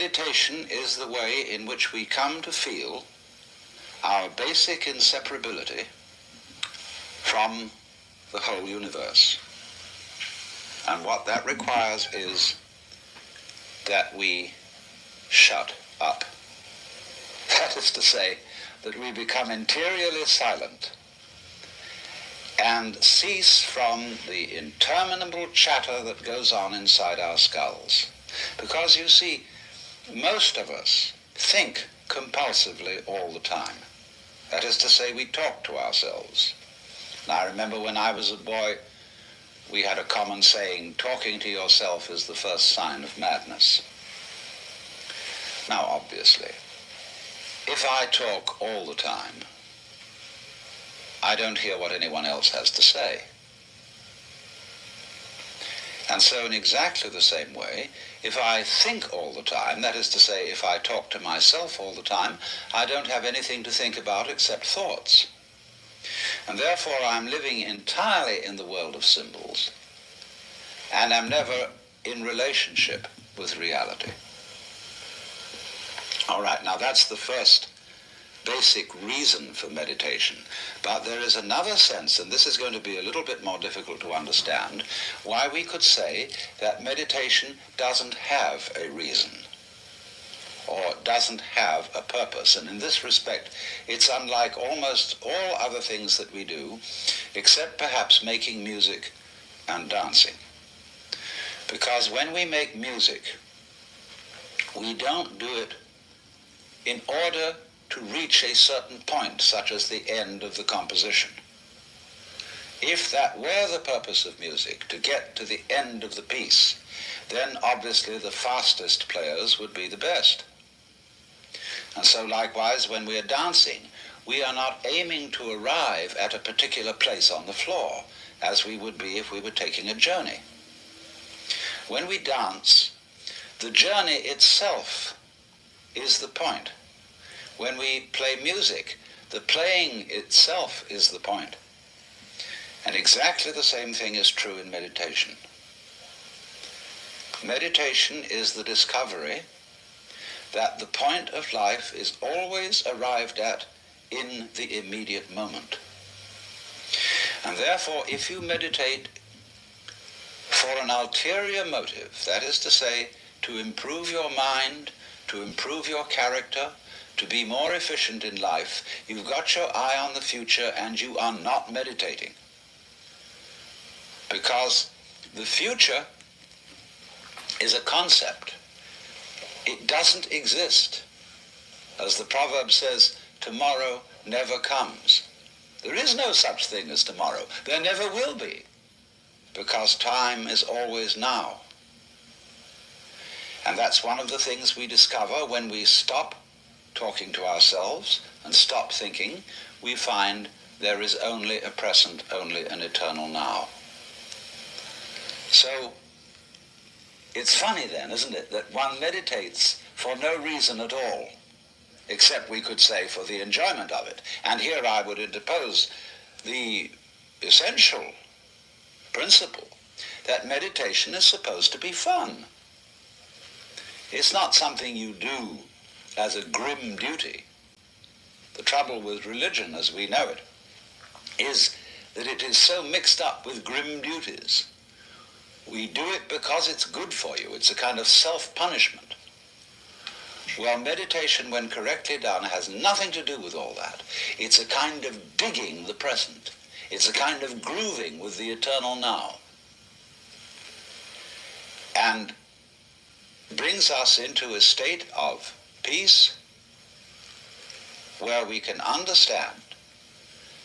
meditation is the way in which we come to feel our basic inseparability from the whole universe. And what that requires is that we shut up. That is to say, that we become interiorly silent and cease from the interminable chatter that goes on inside our skulls. Because you see, most of us think compulsively all the time. That is to say, we talk to ourselves. And I remember when I was a boy, we had a common saying, talking to yourself is the first sign of madness. Now, obviously, if I talk all the time, I don't hear what anyone else has to say. And so in exactly the same way, if I think all the time, that is to say, if I talk to myself all the time, I don't have anything to think about except thoughts. And therefore I'm living entirely in the world of symbols, and I'm never in relationship with reality. All right, now that's the first basic reason for meditation. But there is another sense, and this is going to be a little bit more difficult to understand, why we could say that meditation doesn't have a reason or doesn't have a purpose. And in this respect, it's unlike almost all other things that we do, except perhaps making music and dancing. Because when we make music, we don't do it in order to reach a certain point, such as the end of the composition. If that were the purpose of music, to get to the end of the piece, then obviously the fastest players would be the best. And so likewise, when we are dancing, we are not aiming to arrive at a particular place on the floor, as we would be if we were taking a journey. When we dance, the journey itself is the point. When we play music, the playing itself is the point. And exactly the same thing is true in meditation. Meditation is the discovery that the point of life is always arrived at in the immediate moment. And therefore, if you meditate for an ulterior motive, that is to say, to improve your mind, to improve your character, to be more efficient in life, you've got your eye on the future and you are not meditating. Because the future is a concept. It doesn't exist. As the proverb says, tomorrow never comes. There is no such thing as tomorrow. There never will be, because time is always now. And that's one of the things we discover when we stop talking to ourselves and stop thinking. We find there is only a present, only an eternal now. So it's funny then, isn't it, that one meditates for no reason at all, except we could say for the enjoyment of it. And here I would interpose the essential principle that meditation is supposed to be fun. It's not something you do as a grim duty. The trouble with religion, as we know it, is that it is so mixed up with grim duties. We do it because it's good for you. It's a kind of self-punishment. Well, meditation, when correctly done, has nothing to do with all that. It's a kind of digging the present. It's a kind of grooving with the eternal now. And brings us into a state of peace where we can understand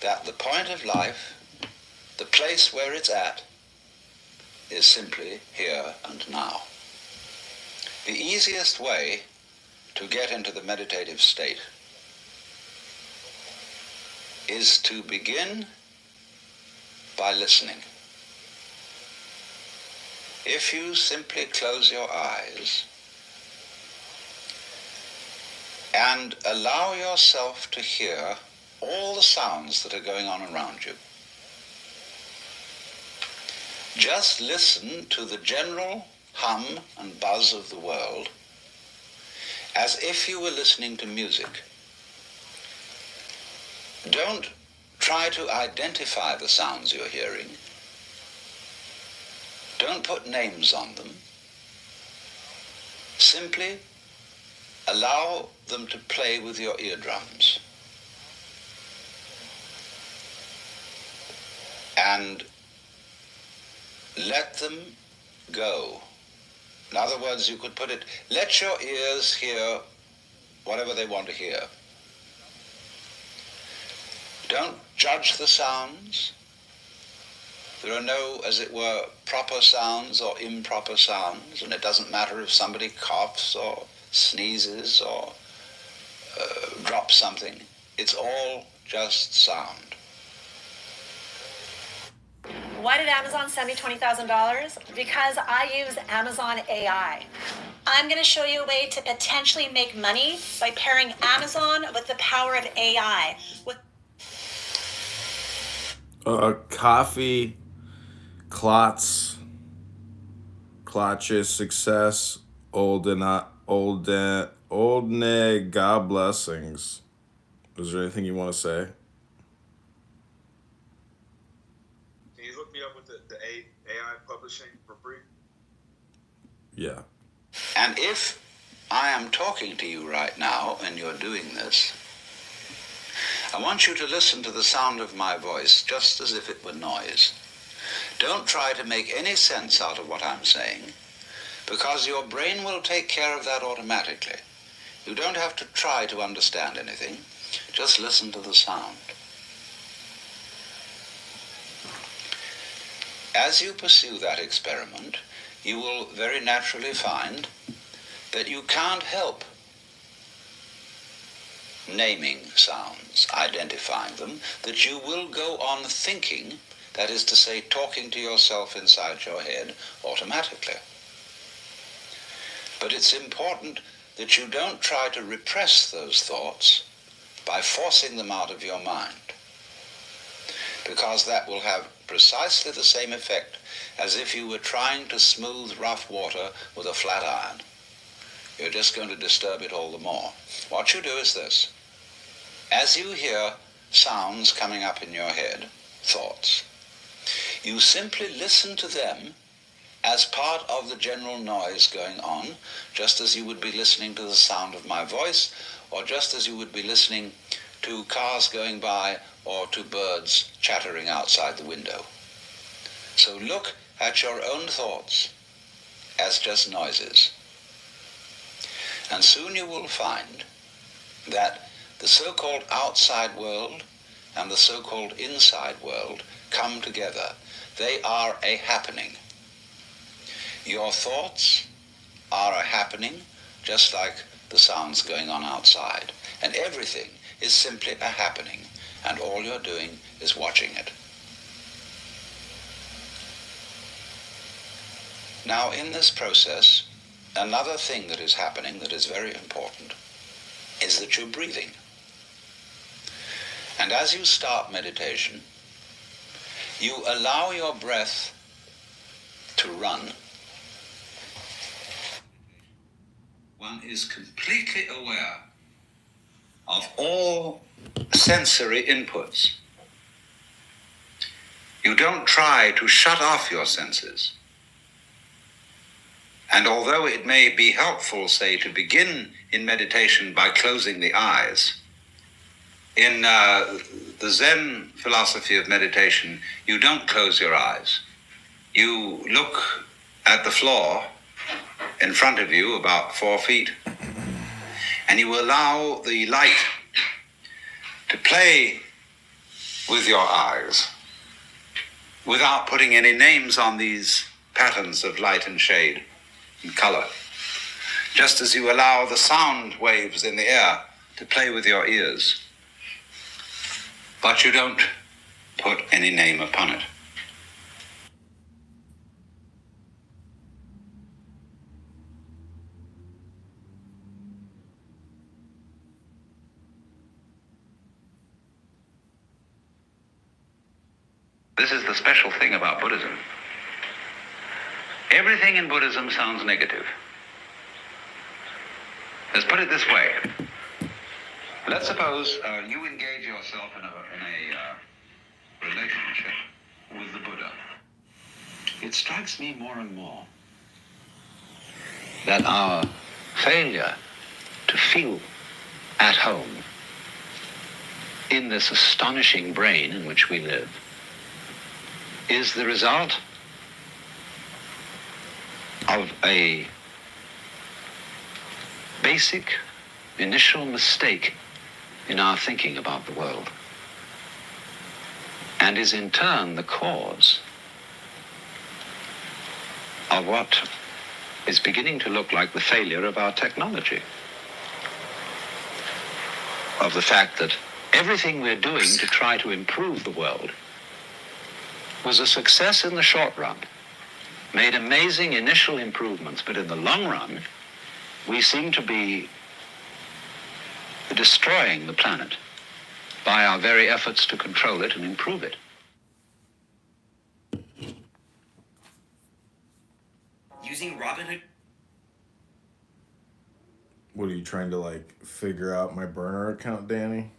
that the point of life, the place where it's at, is simply here and now. The easiest way to get into the meditative state is to begin by listening. If you simply close your eyes and allow yourself to hear all the sounds that are going on around you, just listen to the general hum and buzz of the world, as if you were listening to music. Don't try to identify the sounds you're hearing. Don't put names on them. Simply allow them to play with your eardrums. And let them go. In other words, you could put it, let your ears hear whatever they want to hear. Don't judge the sounds. There are no, as it were, proper sounds or improper sounds, and it doesn't matter if somebody coughs or sneezes or drops something. It's all just sound. Why did Amazon send me $20,000? Because I use Amazon AI. I'm going to show you a way to potentially make money by pairing Amazon with the power of AI. Coffee, clots, clutches, success, old God blessings. Is there anything you want to say? Can you hook me up with the AI publishing for free? Yeah. And if I am talking to you right now and you're doing this, I want you to listen to the sound of my voice just as if it were noise. Don't try to make any sense out of what I'm saying, because your brain will take care of that automatically. You don't have to try to understand anything. Just listen to the sound. As you pursue that experiment, you will very naturally find that you can't help naming sounds, identifying them, that you will go on thinking, that is to say, talking to yourself inside your head automatically. But it's important that you don't try to repress those thoughts by forcing them out of your mind, because that will have precisely the same effect as if you were trying to smooth rough water with a flat iron. You're just going to disturb it all the more. What you do is this. As you hear sounds coming up in your head, thoughts, you simply listen to them as part of the general noise going on, just as you would be listening to the sound of my voice, or just as you would be listening to cars going by or to birds chattering outside the window. So look at your own thoughts as just noises. And soon you will find that the so-called outside world and the so-called inside world come together. They are a happening. Your thoughts are a happening, just like the sounds going on outside. And everything is simply a happening, and all you're doing is watching it. Now, in this process, another thing that is happening that is very important is that you're breathing. And as you start meditation, you allow your breath to run. One is completely aware of all sensory inputs. You don't try to shut off your senses. And although it may be helpful, say, to begin in meditation by closing the eyes, in the Zen philosophy of meditation, you don't close your eyes. You look at the floor in front of you, about 4 feet, and you allow the light to play with your eyes without putting any names on these patterns of light and shade and color. Just as you allow the sound waves in the air to play with your ears. But you don't put any name upon it. This is the special thing about Buddhism. Everything in Buddhism sounds negative. Let's put it this way. Let's suppose you engage yourself in a relationship with the Buddha. It strikes me more and more that our failure to feel at home in this astonishing brain in which we live is the result of a basic initial mistake in our thinking about the world, and is in turn the cause of what is beginning to look like the failure of our technology, of the fact that everything we're doing to try to improve the world was a success in the short run, made amazing initial improvements, but in the long run, we seem to be destroying the planet by our very efforts to control it and improve it. Using Robinhood. What are you trying to figure out my burner account, Danny?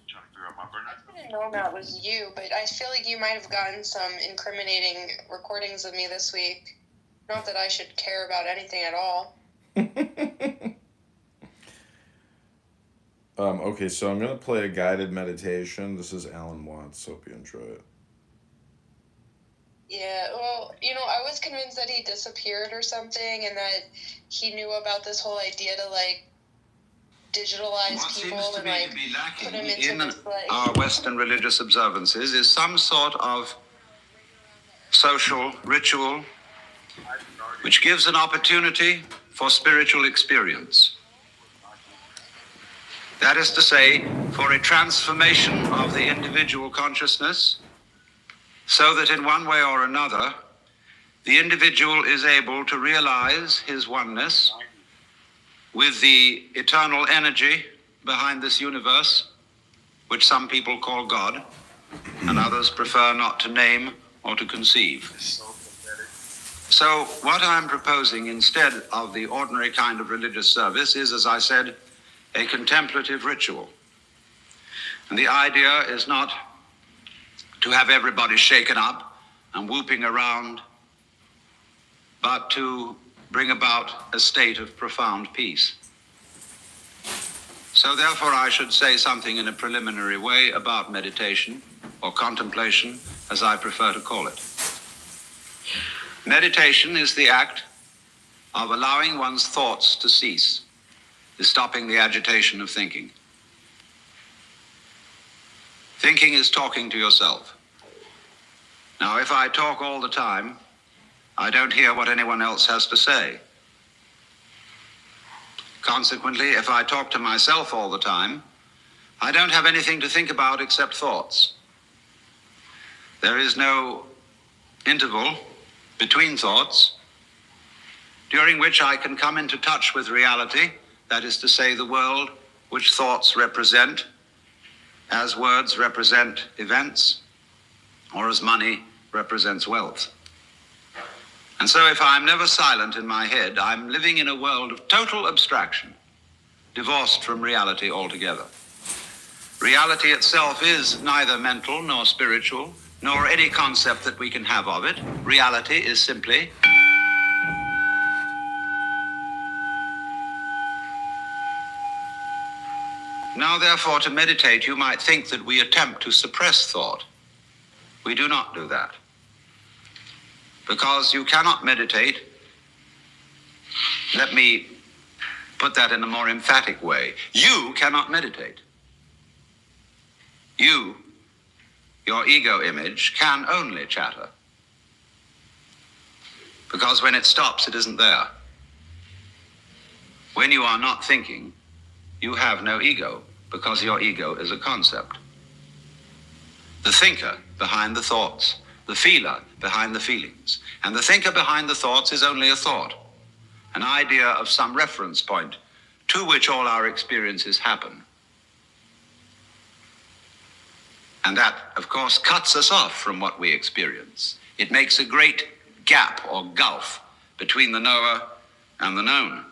Trying to figure out my burner. I didn't know that was you, but I feel like you might have gotten some incriminating recordings of me this week. Not that I should care about anything at all. Okay, so I'm going to play a guided meditation. This is Alan Watts. Hope you enjoy it. Yeah, well, I was convinced that he disappeared or something and that he knew about this whole idea to, digitalize What people seems to and, me to be put them lacking into in this, our Western religious observances is some sort of social ritual which gives an opportunity for spiritual experience. That is to say, for a transformation of the individual consciousness, so that in one way or another, the individual is able to realize his oneness with the eternal energy behind this universe, which some people call God, and others prefer not to name or to conceive. So what I'm proposing instead of the ordinary kind of religious service is, as I said, a contemplative ritual. And the idea is not to have everybody shaken up and whooping around, but to bring about a state of profound peace. So therefore I should say something in a preliminary way about meditation, or contemplation, as I prefer to call it. Meditation is the act of allowing one's thoughts to cease, is stopping the agitation of thinking. Thinking is talking to yourself. Now, if I talk all the time, I don't hear what anyone else has to say. Consequently, if I talk to myself all the time, I don't have anything to think about except thoughts. There is no interval between thoughts during which I can come into touch with reality, that is to say, the world which thoughts represent, as words represent events, or as money represents wealth. And so if I'm never silent in my head, I'm living in a world of total abstraction, divorced from reality altogether. Reality itself is neither mental nor spiritual, nor any concept that we can have of it. Reality is simply Now, therefore, to meditate, you might think that we attempt to suppress thought. We do not do that. Because you cannot meditate. Let me put that in a more emphatic way. You cannot meditate. You, your ego image, can only chatter. Because when it stops, it isn't there. When you are not thinking, you have no ego, because your ego is a concept. The thinker behind the thoughts, the feeler behind the feelings, and the thinker behind the thoughts is only a thought, an idea of some reference point to which all our experiences happen. And that, of course, cuts us off from what we experience. It makes a great gap or gulf between the knower and the known.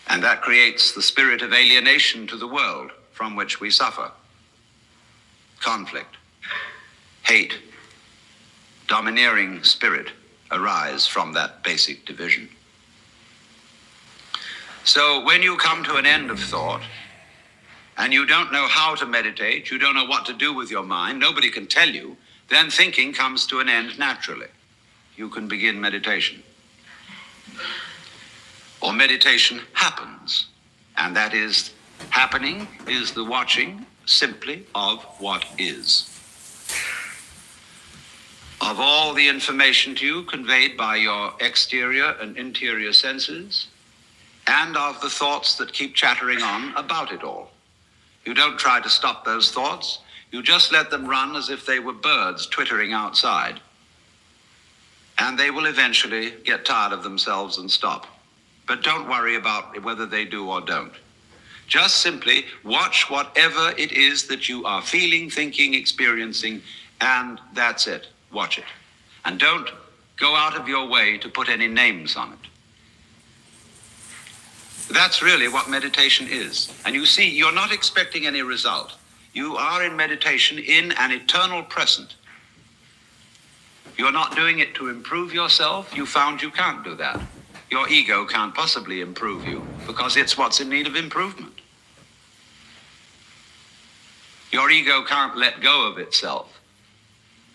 And that creates the spirit of alienation to the world from which we suffer. Conflict, hate, domineering spirit arise from that basic division. So when you come to an end of thought, and you don't know how to meditate, you don't know what to do with your mind, nobody can tell you, then thinking comes to an end naturally. You can begin meditation. Or meditation happens, and that is, happening is the watching simply of what is. Of all the information to you conveyed by your exterior and interior senses, and of the thoughts that keep chattering on about it all. You don't try to stop those thoughts. You just let them run as if they were birds twittering outside. And they will eventually get tired of themselves and stop. But don't worry about whether they do or don't. Just simply watch whatever it is that you are feeling, thinking, experiencing, and that's it. Watch it. And don't go out of your way to put any names on it. That's really what meditation is. And you see, you're not expecting any result. You are in meditation in an eternal present. You're not doing it to improve yourself. You found you can't do that. Your ego can't possibly improve you because it's what's in need of improvement. Your ego can't let go of itself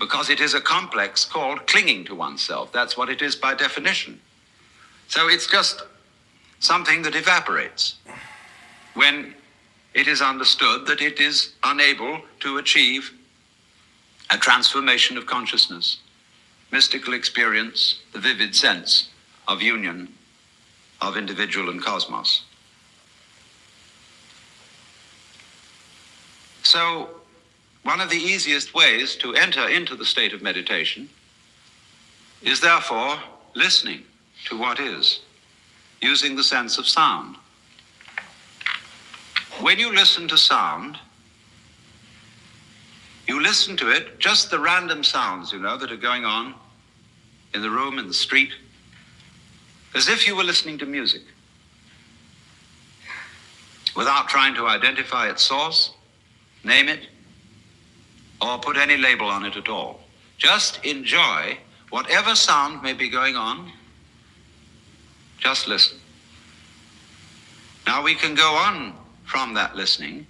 because it is a complex called clinging to oneself. That's what it is by definition. So it's just something that evaporates when it is understood that it is unable to achieve a transformation of consciousness, mystical experience, the vivid sense of union of individual and cosmos. So, one of the easiest ways to enter into the state of meditation is therefore listening to what is, using the sense of sound. When you listen to sound, you listen to it, just the random sounds, that are going on in the room, in the street, as if you were listening to music, without trying to identify its source, name it, or put any label on it at all. Just enjoy whatever sound may be going on. Just listen. Now we can go on from that listening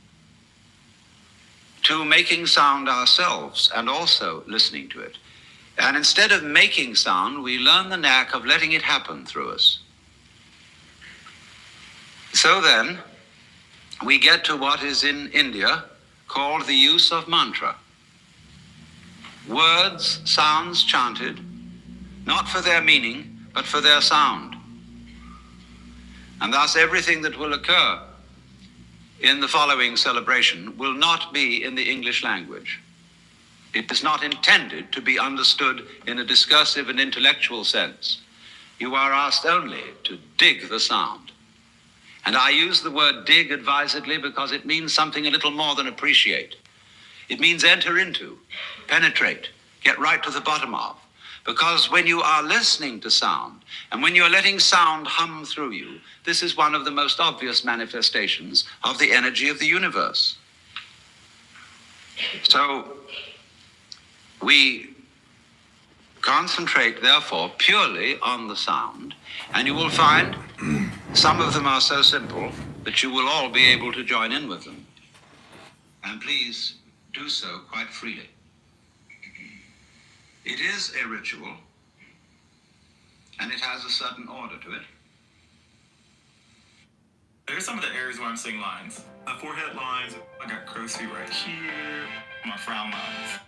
to making sound ourselves and also listening to it. And instead of making sound, we learn the knack of letting it happen through us. So then, we get to what is in India called the use of mantra. Words, sounds chanted, not for their meaning, but for their sound. And thus everything that will occur in the following celebration will not be in the English language. It is not intended to be understood in a discursive and intellectual sense. You are asked only to dig the sound. And I use the word dig advisedly because it means something a little more than appreciate. It means enter into, penetrate, get right to the bottom of. Because when you are listening to sound, and when you're letting sound hum through you, this is one of the most obvious manifestations of the energy of the universe. So, we concentrate, therefore, purely on the sound, and you will find some of them are so simple that you will all be able to join in with them. And please do so quite freely. It is a ritual, and it has a certain order to it. There's some of the areas where I'm seeing lines. My forehead lines, I got crow's feet right here, my frown lines.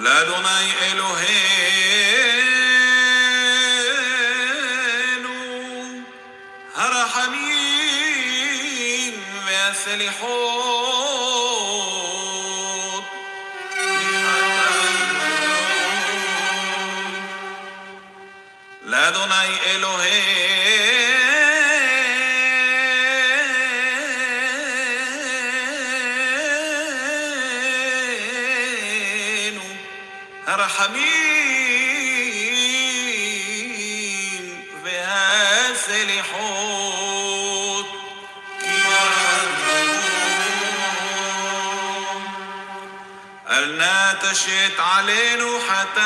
לאדוני אלוהינו הרחמים והסליחות לאדוני אלוהינו הרחמים והסליחות אל נא תשת עלינו חטאת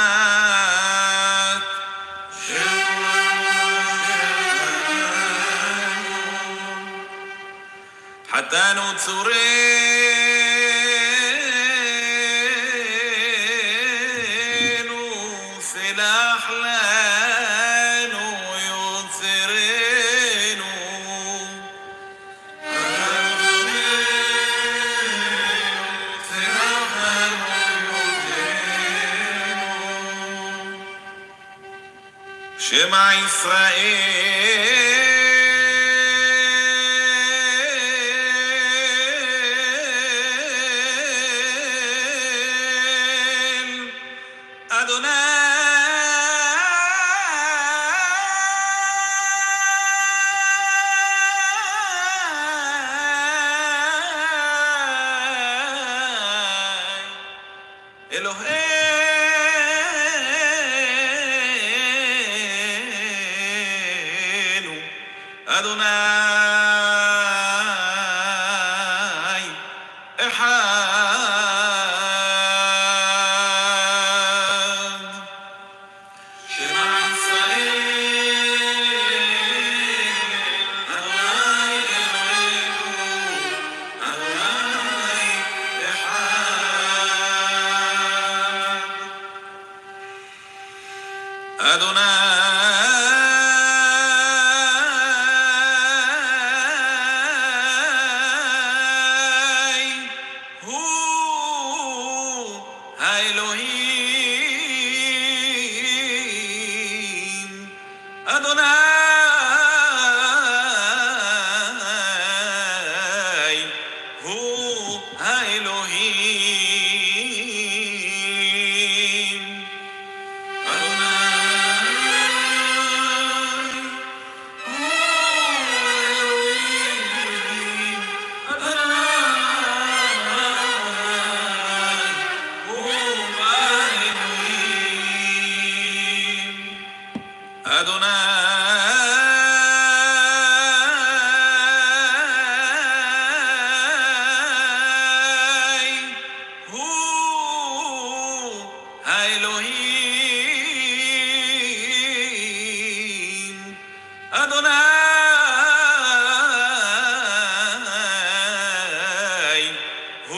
חטאנו צורנו סלח לנו יוצרנו סלח לנו יוצרנו שמע ישראל אדוני אלוהינו אדוני אחד שמע ישראל אדוני אלוהינו אדוני אחד אדוני הוא האלוהים אדוני הוא האלוהים אדוני הוא האלוהים אדוני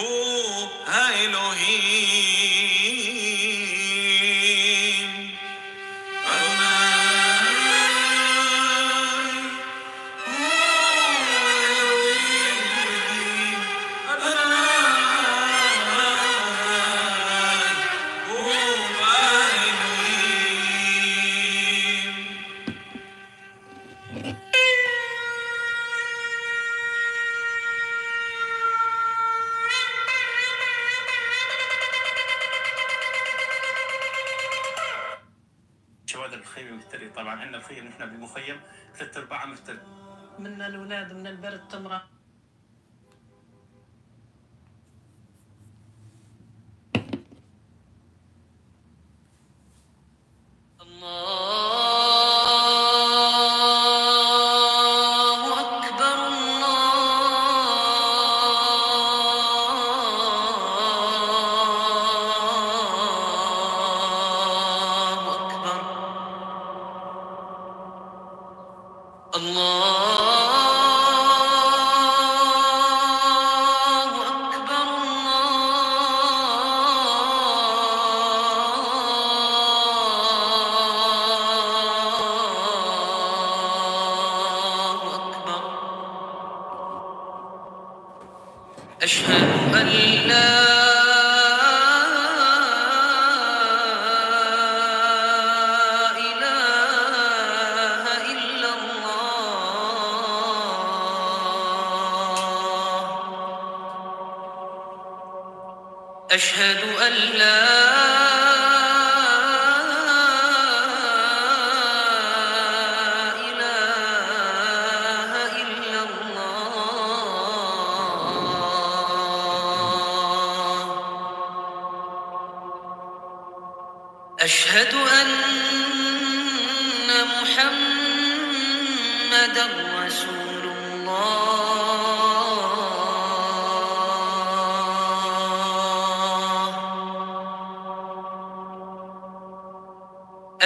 הוא האלוהים شواذ الخيم مفتري طبعا عندنا الخيم نحن بمخيم 3/4 مفتري من الأولاد من البرد تمرة الله أكبر الله أكبر الله أشهد أن لا إله إلا الله. أشهد أن محمدًا رسول الله.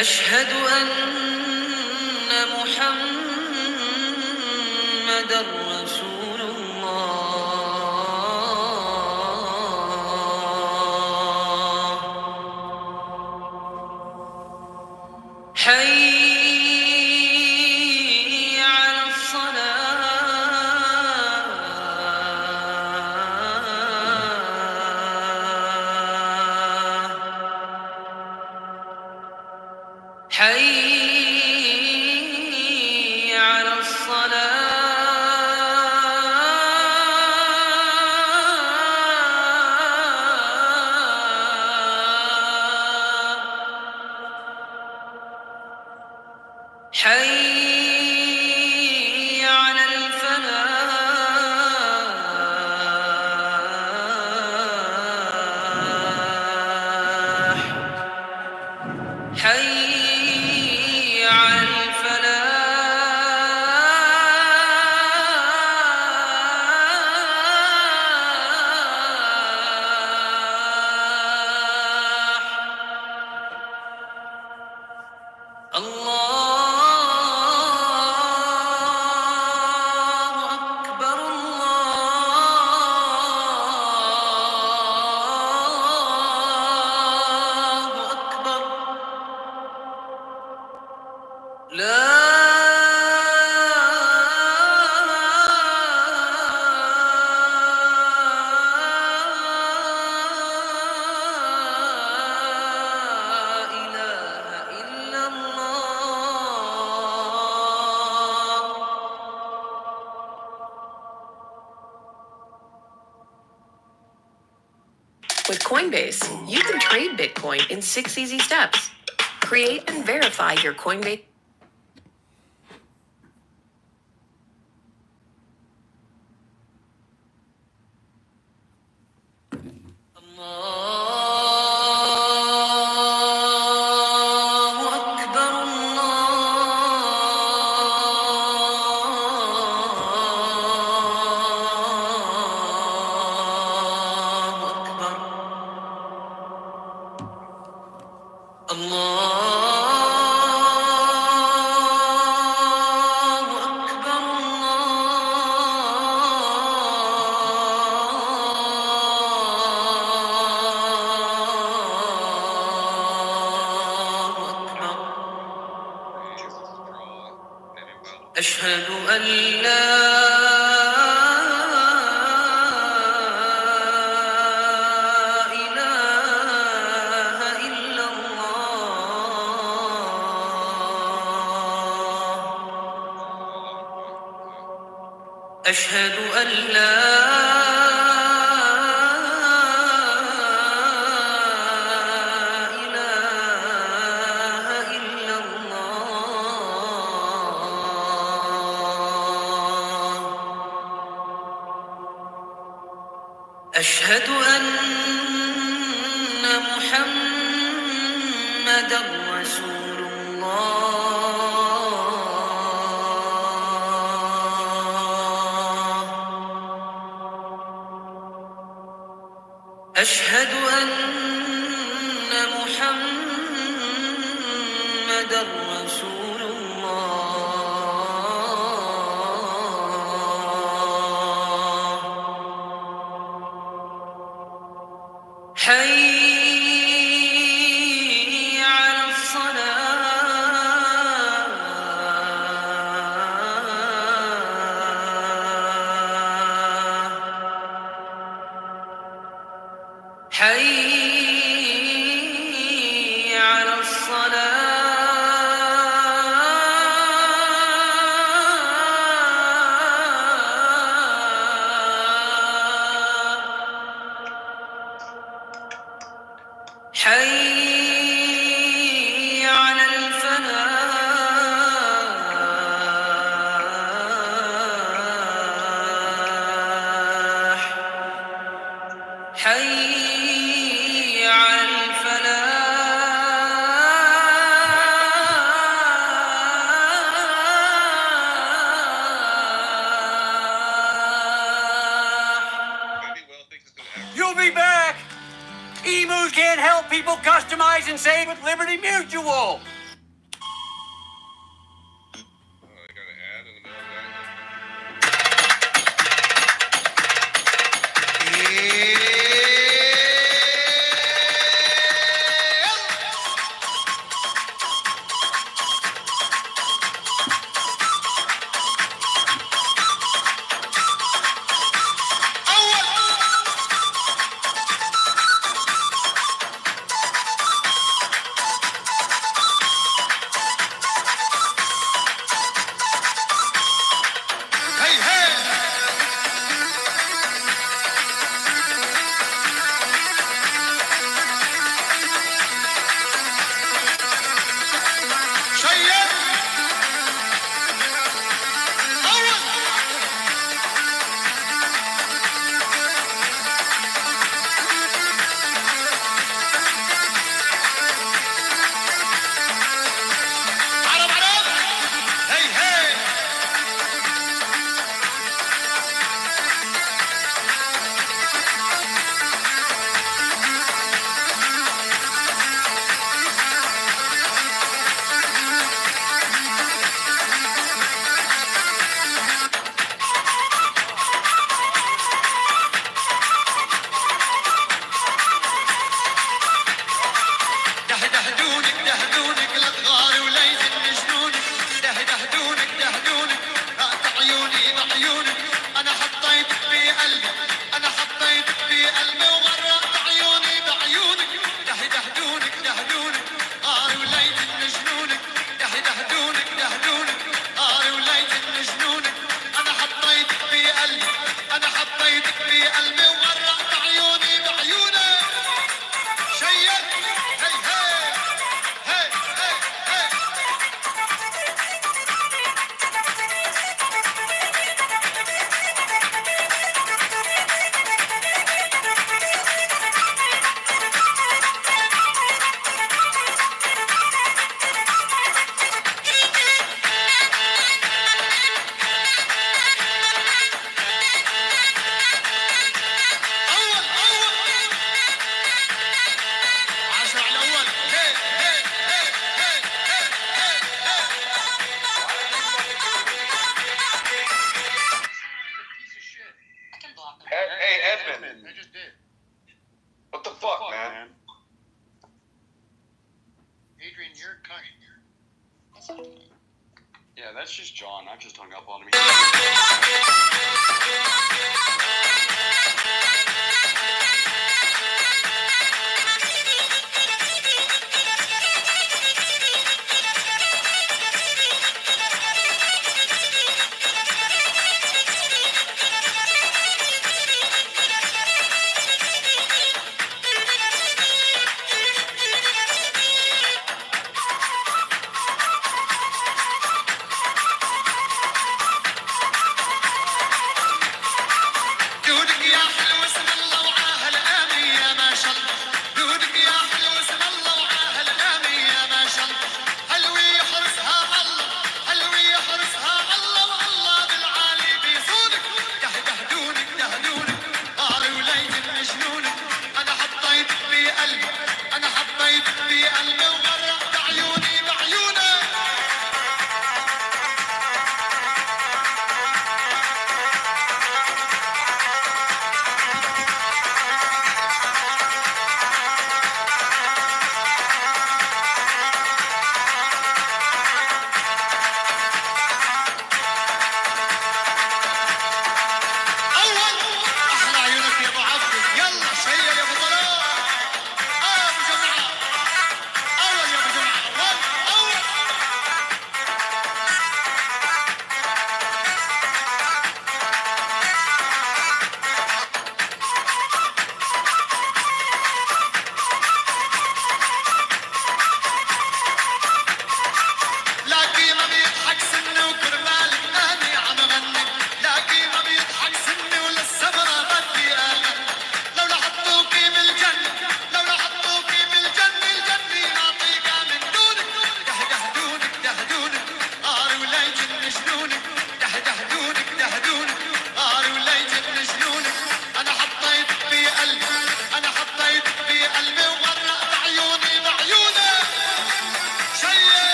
أشهد أن محمدًا رسول الله. حي على الصلاة. حي على الصلاة. حي على الفلاح. حي على الفلاح. الله أكبر الله أكبر. لا إله إلا الله. With Coinbase, you can trade Bitcoin in 6 easy steps. Create and verify your Coinbase. الله أكبر الله أكبر. الله أكبر الله أكبر. أشهد أن لا إله إلا الله. أشهد أن لا إله إلا الله. أشهد أن محمدًا رسول الله. أشهد أن محمدًا رسول الله. حي على الصلاة. حي على الصلاة. حي على الفلاح حي على الفلاح. You'll be back. Emus can't help people customize and save with Liberty Mutual. Hey, Edmund. I just did. What the fuck, man? Adrian, you're kind. Yeah, that's just John. I just hung up on him.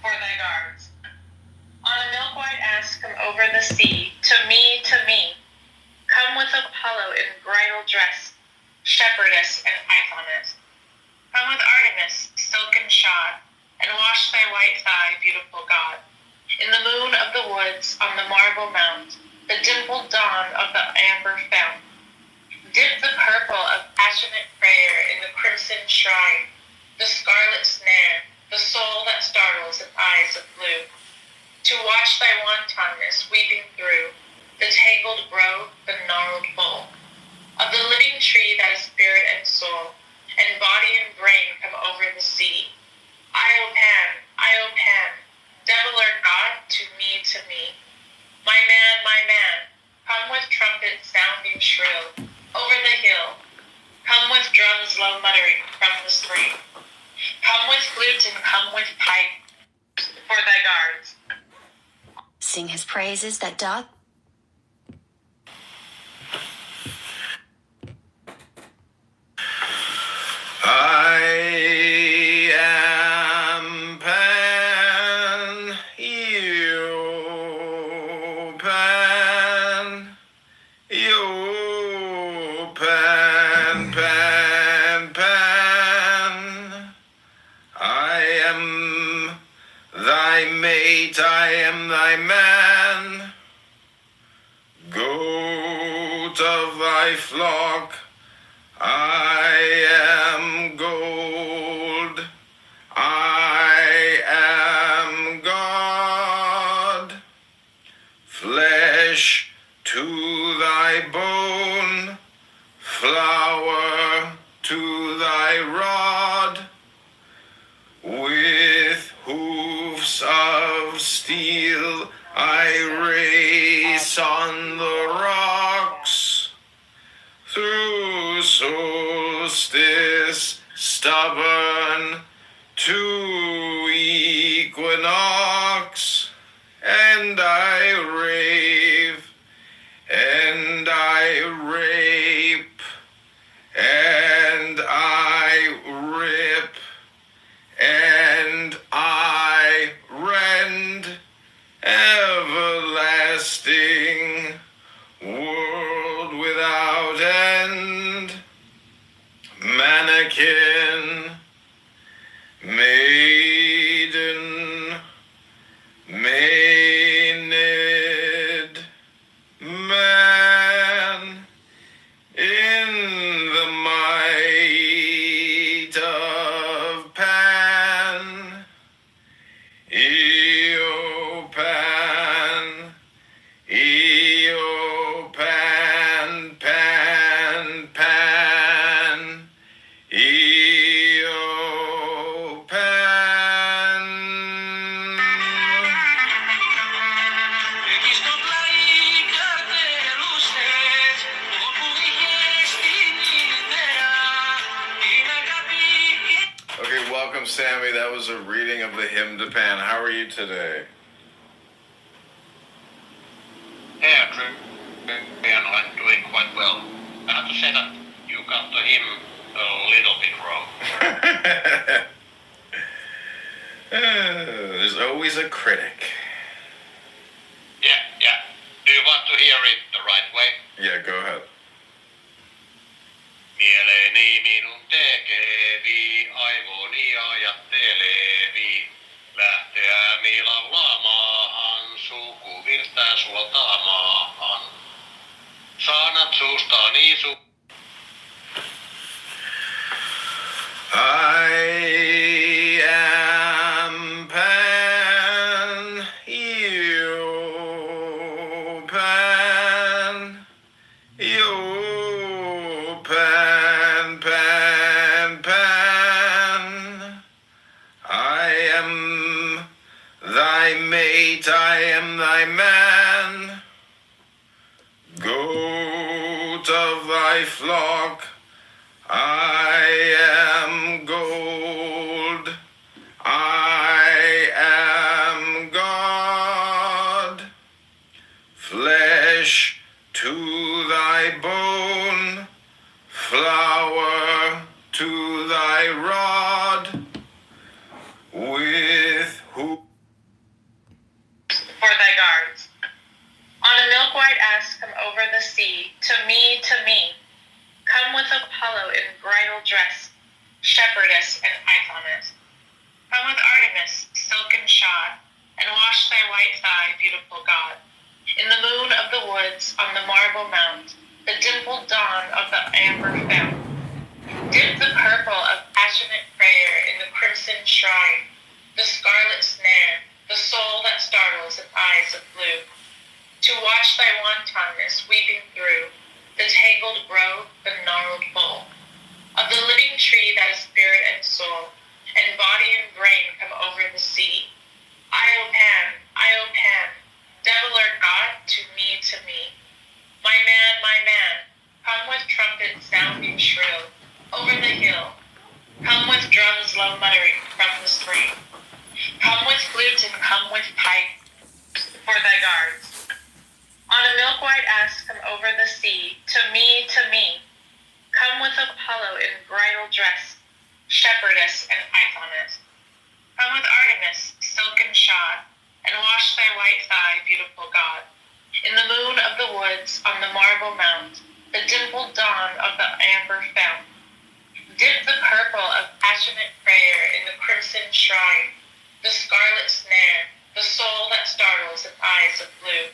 for thy guards. On a milk-white ass come over the sea, to me, come with Apollo in bridal dress, shepherdess and pythoness. Come with Artemis, silken shod, and wash thy white thigh, beautiful God. In the moon of the woods, on the marble mount, the dimpled dawn of the amber fount. Dip the purple of passionate prayer in the crimson shrine, the scarlet snare, the soul that startles in eyes of blue. To watch thy wantonness weeping through the tangled grove, the gnarled bole of the living tree that is spirit and soul, and body and brain come over the sea. Iopan, devil or God, to me, my man, come with trumpet sounding shrill over the hill. Come with drums low muttering from the spring. Come with flute and come with pipe for thy guards. Sing his praises that doth. I am Pan, you Pan, you Pan, Pan, Pan. I am thy mate, I am thy man, goat of thy flock. I am gold, I am God, flesh to thy bone, flour to thy rod, with hoofs of steel I race on the rocks. Through solstice stubborn to equinox, and I rave, and I rape, and I rip, and I rend, everlasting world without end, mannequin, maiden, maenad, man, in the might of Pan, Eopan, Eopan, Pan, Pan, Eopan. Okay, welcome, Sammy. That was a reading of the hymn to Pan. How are you today? Yeah, true. And I'm doing quite well. I have to say that you got the hymn a little bit wrong. There's always a critic. Yeah. Do you want to hear it the right way? Yeah, go ahead. Mieleeni minun tekevi, aivoni ajattelevi, lähteämi laulaamaan, sukuvirtää suoltaamaan. Saanat suustani I am Pan, you Pan, you Pan, Pan, Pan. I am thy mate, I am thy man, goat of thy flock. I am gold, I am God, flesh to thy bone, flour to thy rod, with who beautiful God. In the moon of the woods, on the marble mount, the dimpled dawn of the amber fount. Dip the purple of passionate prayer in the crimson shrine, the scarlet snare, the soul that startles in eyes of blue. To watch thy wantonness weeping through the tangled grove, the gnarled bole of the living tree that is spirit and soul, and body and brain come over the sea. Iopan, Iopan, devil or God, to me, my man, come with trumpet sounding shrill over the hill. Come with drums low muttering from the spring. Come with flute and come with pipe for thy guards. On a milk-white ass come over the sea, to me, come with Apollo in bridal dress, shepherdess and Pythoness. Come with Artemis, silken shod, and wash thy white thigh, beautiful God. In the moon of the woods, on the marble mount, the dimpled dawn of the amber fount. Dip the purple of passionate prayer in the crimson shrine, the scarlet snare, the soul that startles in eyes of blue.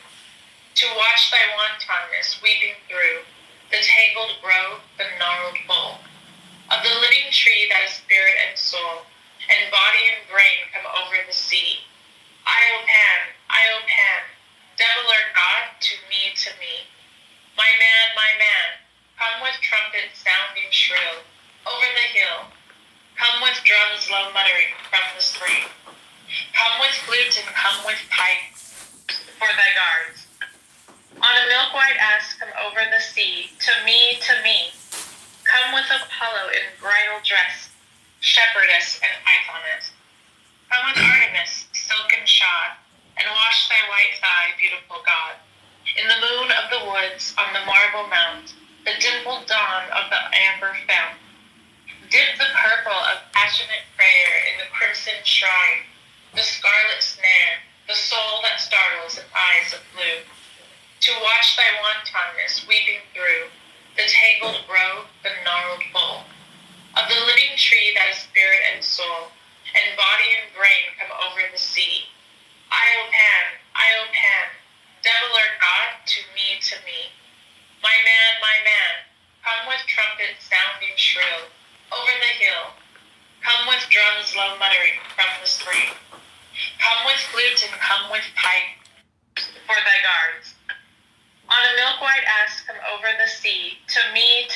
To watch thy wantonness weeping through the tangled grove, the gnarled bole of the living tree that is spirit and soul, and body and brain come over the sea. Iopan, Iopan, devil or God, to me, my man, come with trumpet sounding shrill over the hill. Come with drums low muttering from the spring. Come with flute and come with pipe for thy guards. On a milk-white ass come over the sea, to me, come with Apollo in bridal dress, shepherdess and Pythoness. Come with Artemis, silken shod, and wash thy white thigh, beautiful God. In the moon of the woods, on the marble mount, the dimpled dawn of the amber fount. Dip the purple of passionate prayer in the crimson shrine, the scarlet snare, the soul that startles in eyes of blue. To watch thy wantonness weeping through the tangled grove, the gnarled bole of the living tree that is spirit and soul, and body and brain come over the sea. Iopan, Iopan, devil or God, to me, my man, come with trumpet sounding shrill over the hill. Come with drums low muttering from the spring. Come with flute and come with pipe for thy guards. On a milk-white ass come over the sea, to me,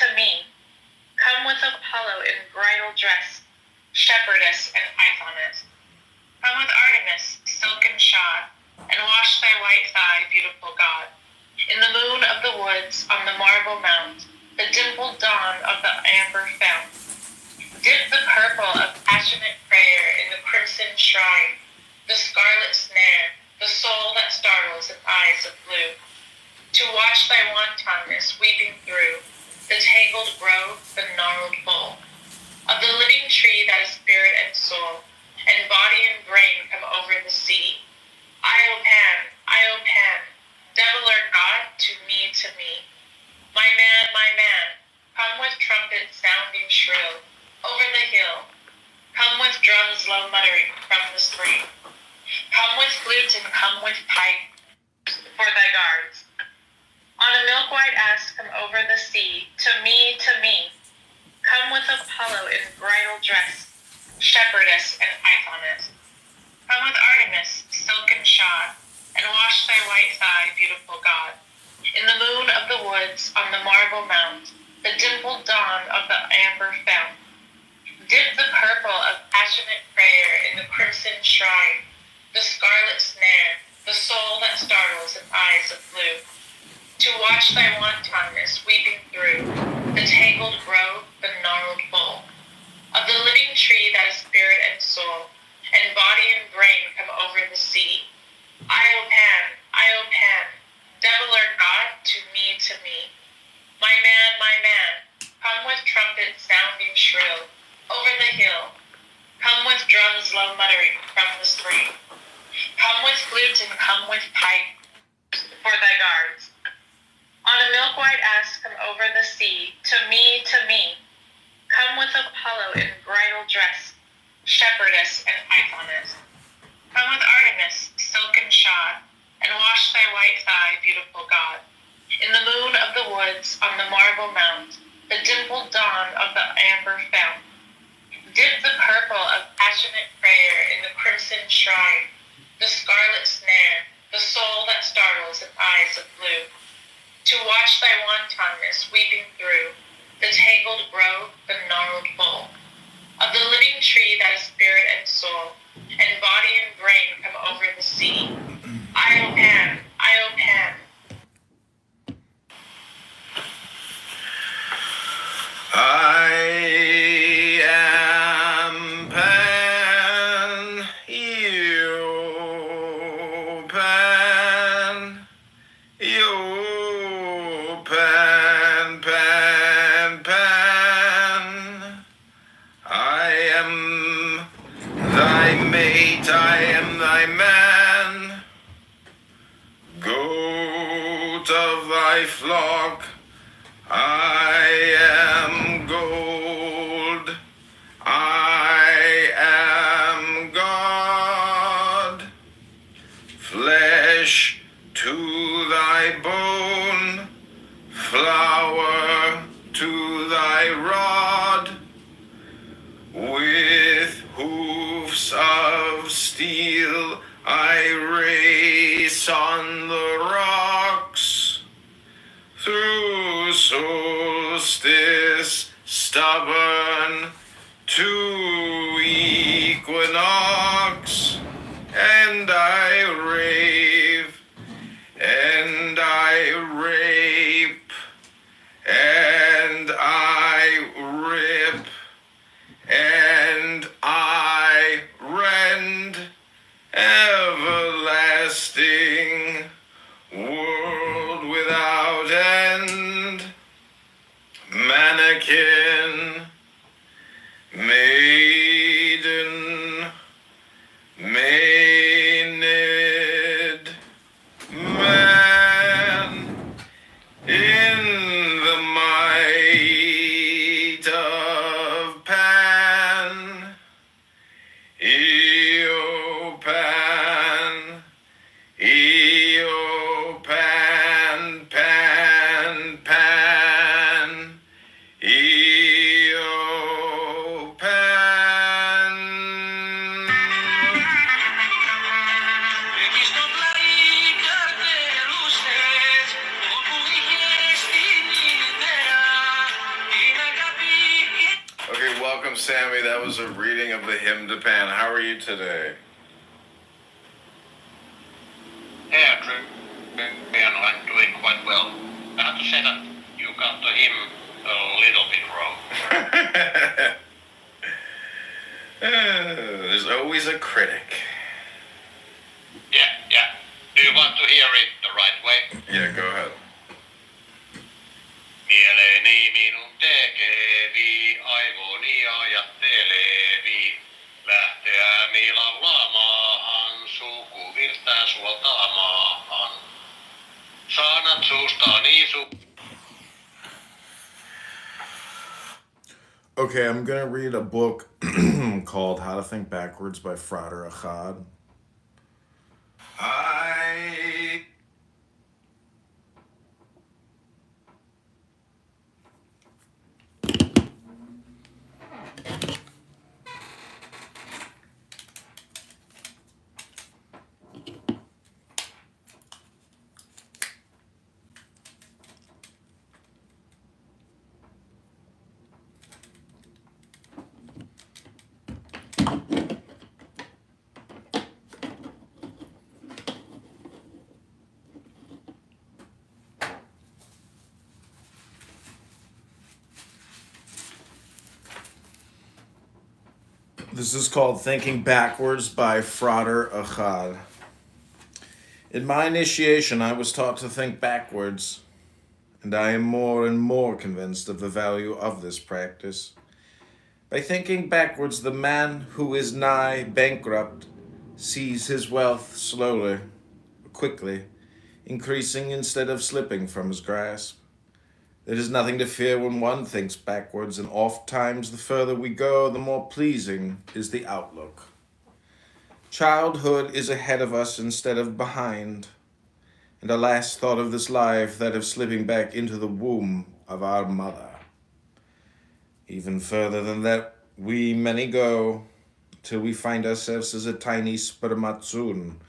come with Apollo in bridal dress, shepherdess and Pythoness. Come with Artemis, silken shod, and wash thy white thigh, beautiful God. In the moon of the woods, on the marble mount, the dimpled dawn of the amber fount. Dip the purple of passionate prayer in the crimson shrine, the scarlet snare, the soul that startles in eyes of blue. To watch thy wantonness weeping through the tangled grove, the gnarled bole of the living tree that is spirit and soul, and body and brain come over the sea. Iopan, Iopan, devil or God, to me, my man, come with trumpet sounding shrill over the hill. Come with drums low muttering from the spring. Come with flute and come with pipe for thy guards. On a milk-white ass come over the sea, to me, come with Apollo in bridal dress, shepherdess and Pythoness. Come with Artemis, silken shod, and wash thy white thigh, beautiful God. In the moon of the woods, on the marble mount, the dimpled dawn of the amber fount. Dip the purple of passionate prayer in the crimson shrine, the scarlet snare, the soul that startles in eyes of blue. To watch thy wantonness weeping through the tangled grove, the gnarled bole of the living tree that is spirit and soul, and body and brain come over the sea. Iopan, Iopan, devil or God, to me, my man, come with trumpet sounding shrill over the hill. Come with drums low muttering from the spring. Come with flute and come with pipe for thy guards. On a milk-white ass come over the sea, to me, come with Apollo in bridal dress, shepherdess and Pythoness. Come with Artemis, silken shod, and beautiful dawn of the amber fount. Dip the purple of passionate prayer in the crimson shrine, the scarlet snare, the soul that startles in eyes of blue. To watch thy wantonness weeping through the tangled grove, the gnarled bole of the living tree that is spirit and soul, and body and brain come over the sea. I, O Pan, I am Pan, you Pan, you Pan, Pan, Pan. I am thy mate, I am thy man, goat of thy flock. I am gold, I am God, flesh to thy bone, flour to thy rod, with hoofs of steel I race on the rocks. Through solstice stubborn to equinox, and I rave, and I rape, and I rip, and I rend, everlasting world without end, mannequin, maiden, maenad, man, in the might of Pan, Eopan, Eopan, Pan, Pan, Eopan. Okay, welcome, Sammy. That was a reading of the hymn to Pan. How are you today? Yeah, true. And I'm doing quite well. I have to say that you got the hymn a little bit wrong. There's always a critic. Yeah. Do you want to hear it the right way? Yeah, go ahead. Mieleeni minun tekevi, aivoni ajattelevi, lähteämi laulaamaan, sukuvirtaa suoltaamaan. Saanat suustani Okay, I'm gonna read a book called How to Think Backwards by Frater Achad. This is called Thinking Backwards by Frater Achad. In my initiation, I was taught to think backwards, and I am more and more convinced of the value of this practice. By thinking backwards, the man who is nigh bankrupt sees his wealth slowly, quickly, increasing instead of slipping from his grasp. There is nothing to fear when one thinks backwards, and oft times the further we go, the more pleasing is the outlook. Childhood is ahead of us instead of behind, and a last thought of this life that of slipping back into the womb of our mother. Even further than that we many go, till we find ourselves as a tiny spermatozoon,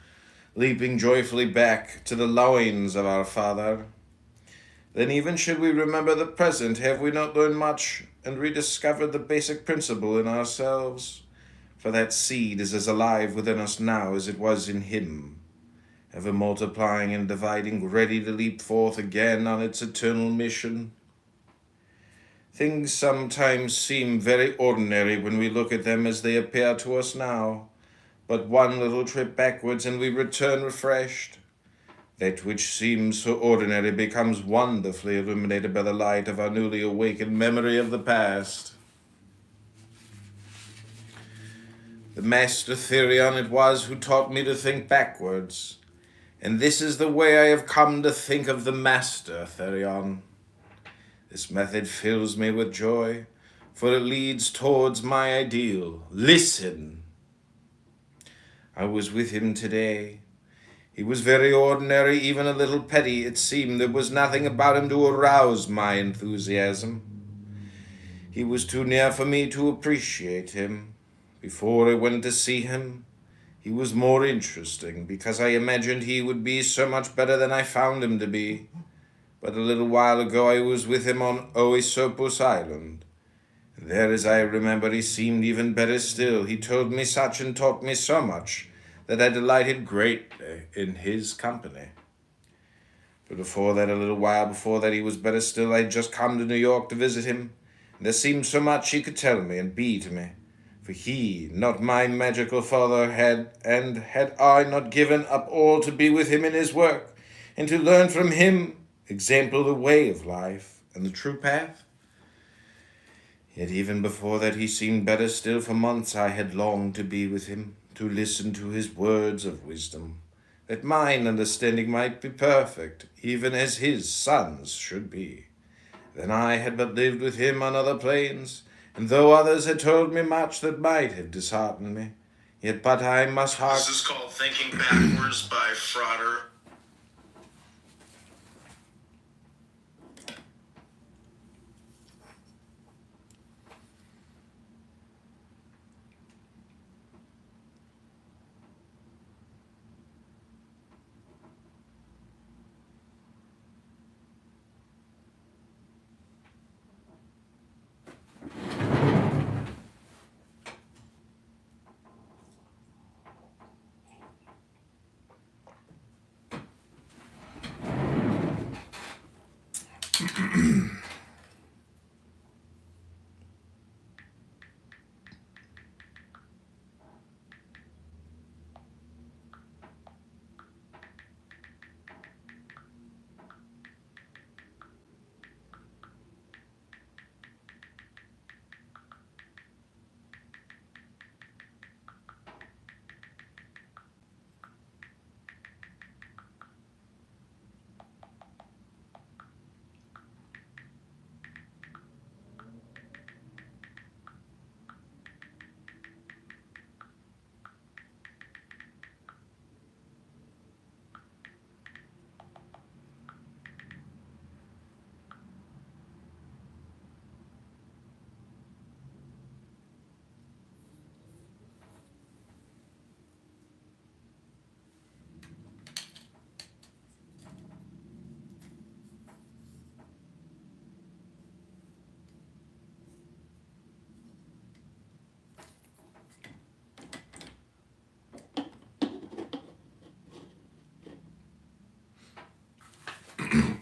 leaping joyfully back to the loins of our Father. Then even should we remember the present, have we not learned much and rediscovered the basic principle in ourselves? For that seed is as alive within us now as it was in him, ever multiplying and dividing, ready to leap forth again on its eternal mission. Things sometimes seem very ordinary when we look at them as they appear to us now, but one little trip backwards and we return refreshed. That which seems so ordinary becomes wonderfully illuminated by the light of our newly awakened memory of the past. The master Therion it was who taught me to think backwards, and this is the way I have come to think of the master Therion. This method fills me with joy, for it leads towards my ideal. Listen! I was with him today. He was very ordinary, even a little petty. It seemed there was nothing about him to arouse my enthusiasm. He was too near for me to appreciate him. Before I went to see him, he was more interesting, because I imagined he would be so much better than I found him to be. But a little while ago I was with him on Oesopus Island. There, as I remember, he seemed even better still. He told me such and taught me so much that I delighted greatly in his company. But before that, a little while before that, he was better still. I had just come to New York to visit him, and there seemed so much he could tell me and be to me. For he, not my magical father, had I not given up all to be with him in his work, and to learn from him example the way of life and the true path? Yet even before that he seemed better still. For months I had longed to be with him, to listen to his words of wisdom, that mine understanding might be perfect, even as his sons should be. Then I had but lived with him on other planes, and though others had told me much that might have disheartened me, yet but I must hark. This is called Thinking Backwards by Frater.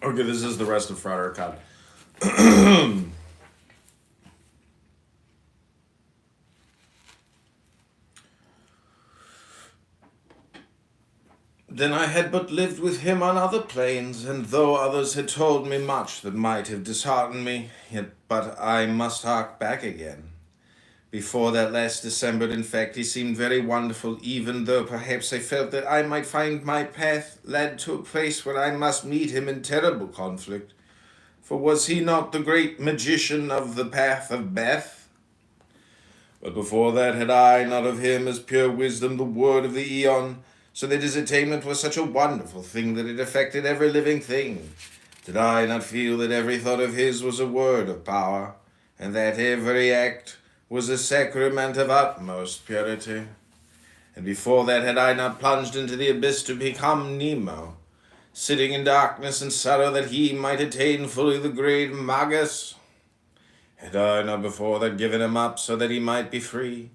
Okay, this is the rest of Frater Cod. Then I had but lived with him on other planes, and though others had told me much that might have disheartened me, yet but I must hark back again. Before that last December, in fact, he seemed very wonderful, even though perhaps I felt that I might find my path led to a place where I must meet him in terrible conflict. For was he not the great magician of the path of Beth? But before that had I not of him as pure wisdom the word of the eon, so that his attainment was such a wonderful thing that it affected every living thing. Did I not feel that every thought of his was a word of power, and that every act was a sacrament of utmost purity. And before that had I not plunged into the abyss to become Nemo, sitting in darkness and sorrow that he might attain fully the great Magus? Had I not before that given him up so that he might be free,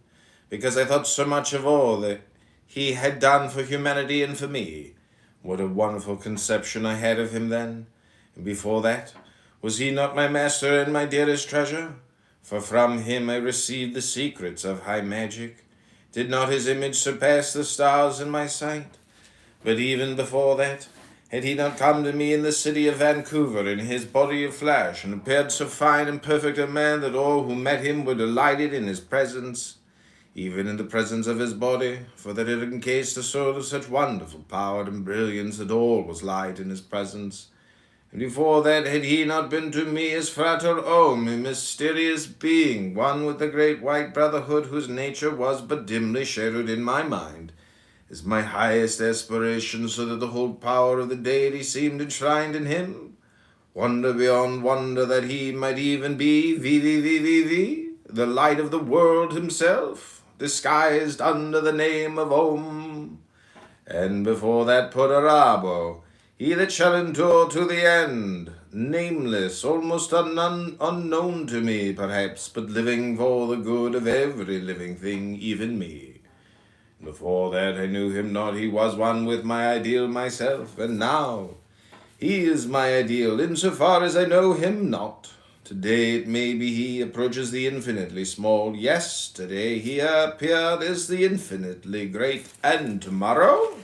because I thought so much of all that he had done for humanity and for me? What a wonderful conception I had of him then! And before that, was he not my master and my dearest treasure? For from him I received the secrets of high magic. Did not his image surpass the stars in my sight? But even before that, had he not come to me in the city of Vancouver in his body of flesh, and appeared so fine and perfect a man that all who met him were delighted in his presence, even in the presence of his body, for that it encased a soul of such wonderful power and brilliance that all was light in his presence? And before that, had he not been to me as Frater Om, a mysterious being, one with the great white brotherhood whose nature was but dimly shadowed in my mind, as my highest aspiration, so that the whole power of the deity seemed enshrined in him? Wonder beyond wonder that he might even be VVVVV, the light of the world himself, disguised under the name of Om. And before that Podarabo, he that shall endure to the end, nameless, almost unknown to me, perhaps, but living for the good of every living thing, even me. Before that I knew him not, he was one with my ideal myself, and now he is my ideal, insofar as I know him not. Today it may be he approaches the infinitely small, yesterday he appeared as the infinitely great, and tomorrow?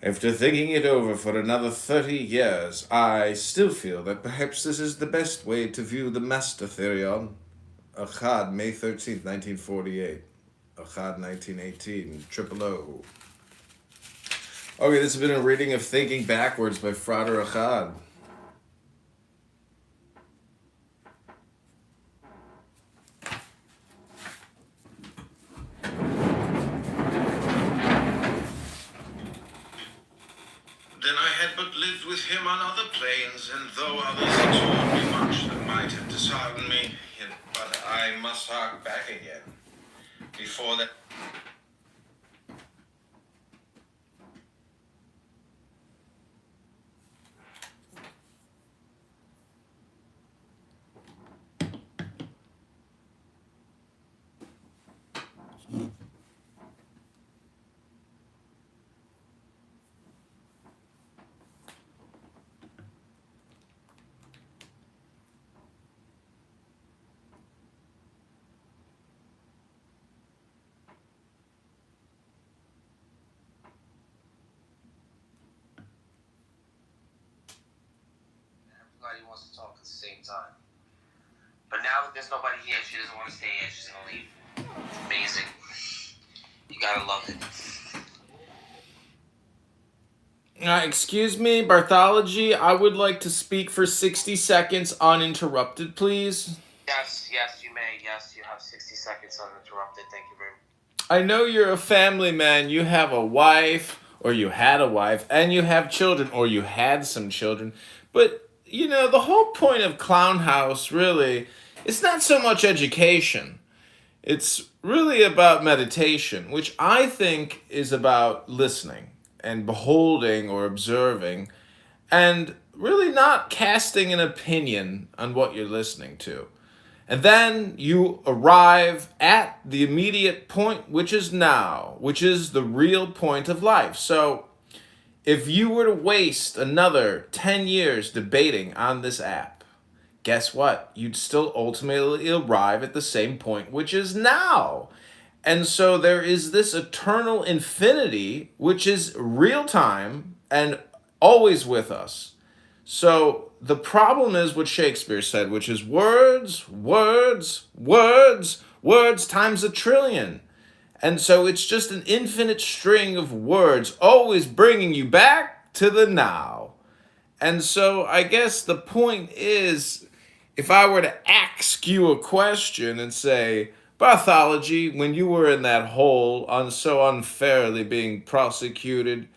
After thinking it over for another 30 years, I still feel that perhaps this is the best way to view the Master Therion. Achad, May 13th, 1948. Achad, 1918. Triple O. Okay, this has been a reading of Thinking Backwards by Frater Achad. Then I had but lived with him on other planes, and though others had taught me much that might have disheartened me, yet but I must hark back again. Before that... Everybody wants to talk at the same time. But now that there's nobody here, she doesn't want to stay here. She's going to leave. It's amazing. You gotta love it. Excuse me, Barthology, I would like to speak for 60 seconds uninterrupted, please. Yes, you may. Yes, you have 60 seconds uninterrupted. Thank you very much. I know you're a family man. You have a wife, or you had a wife, and you have children, or you had some children. But, you know, the whole point of Clown House, really, it's not so much education. It's really about meditation, which I think is about listening and beholding or observing, and really not casting an opinion on what you're listening to. And then you arrive at the immediate point, which is now, which is the real point of life. So if you were to waste another 10 years debating on this app, guess what? You'd still ultimately arrive at the same point, which is now. And so there is this eternal infinity, which is real time and always with us. So the problem is what Shakespeare said, which is words, words, words, words times a trillion. And so it's just an infinite string of words, always bringing you back to the now. And so I guess the point is, if I were to ask you a question and say, Barthology, when you were in that hole, so unfairly being prosecuted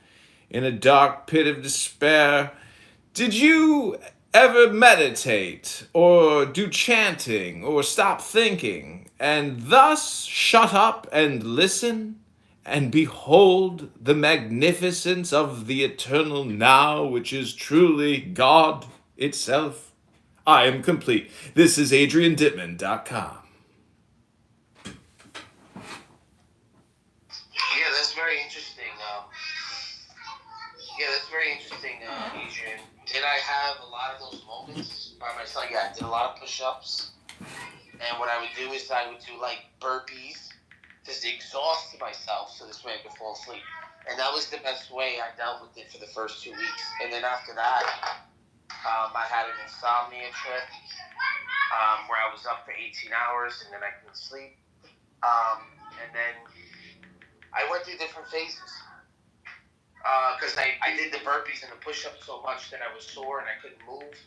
in a dark pit of despair, did you ever meditate or do chanting or stop thinking and thus shut up and listen and behold the magnificence of the eternal now, which is truly God itself? I am complete. This is AdrianDittman.com. Yeah, that's very interesting. Adrian. Did I have a lot of those moments by myself? Yeah, I did a lot of push-ups. And what I would do is I would do like burpees, just exhaust myself so this way I could fall asleep. And that was the best way I dealt with it for the first 2 weeks. And then after that, I had an insomnia trip where I was up for 18 hours and then I couldn't sleep. And then I went through different phases. Because I did the burpees and the push-ups so much that I was sore and I couldn't move.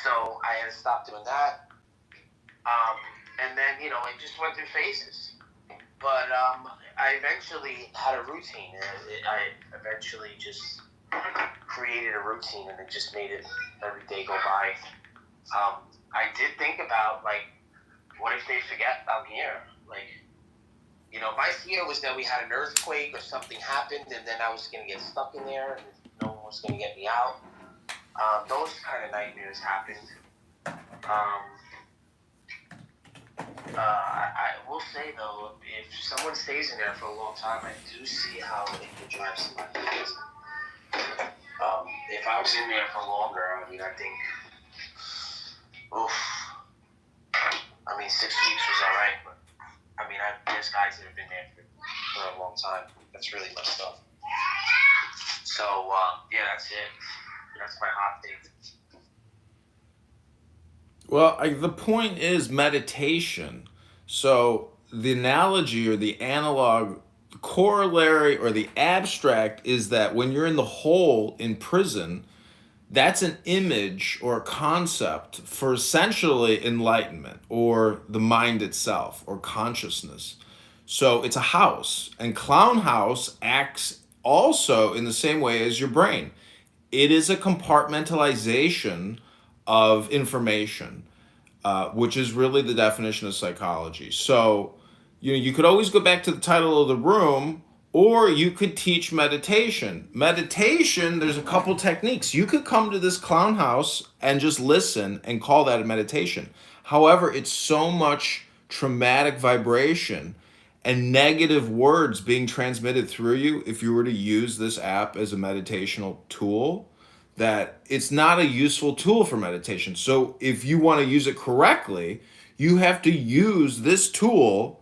So I had to stop doing that. And then, it just went through phases. But I eventually had a routine. I eventually just created a routine and it just made it every day go by. I did think about, what if they forget I'm here? My fear was that we had an earthquake or something happened and then I was going to get stuck in there and no one was going to get me out. Those kind of nightmares happened. I will say, though, if someone stays in there for a long time, I do see how it could drive somebody crazy. If I was in there for longer, I think, 6 weeks was all right, but there's guys that have been there for a long time. That's really messed up. So, that's it. That's my hot take. Well, the point is meditation. So the analogy or the analog, the corollary or the abstract is that when you're in the hole in prison, that's an image or a concept for essentially enlightenment or the mind itself or consciousness. So it's a house, and Clown House acts also in the same way as your brain. It is a compartmentalization of information, which is really the definition of psychology. So, you could always go back to the title of the room, or you could teach meditation. Meditation, there's a couple techniques. You could come to this Clown House and just listen and call that a meditation. However, it's so much traumatic vibration and negative words being transmitted through you if you were to use this app as a meditational tool, that it's not a useful tool for meditation. So if you want to use it correctly, you have to use this tool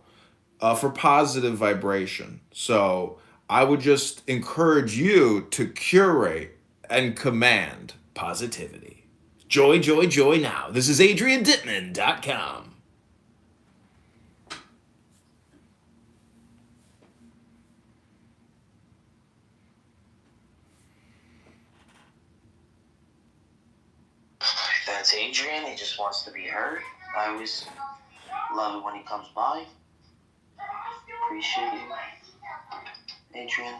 for positive vibration. So I would just encourage you to curate and command positivity. Joy, joy, joy now. This is AdrianDittman.com. That's Adrian. He just wants to be heard. I always love it when he comes by. Appreciate you, Adrian.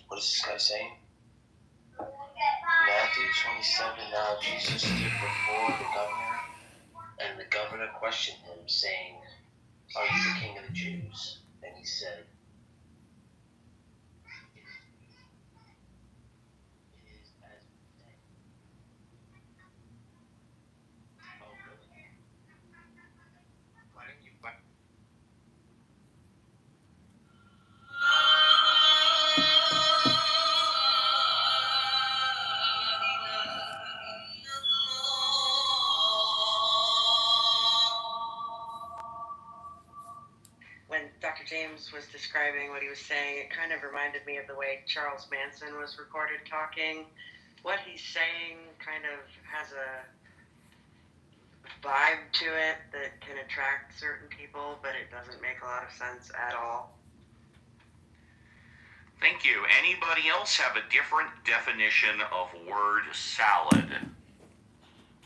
What is this guy saying? Matthew 27, now Jesus stood before the governor, and the governor questioned him, saying, "Are you the king of the Jews?" And he said, When Dr. James was describing what he was saying, it kind of reminded me of the way Charles Manson was recorded talking. What he's saying kind of has a vibe to it that can attract certain people, but it doesn't make a lot of sense at all. Thank you. Anybody else have a different definition of word salad?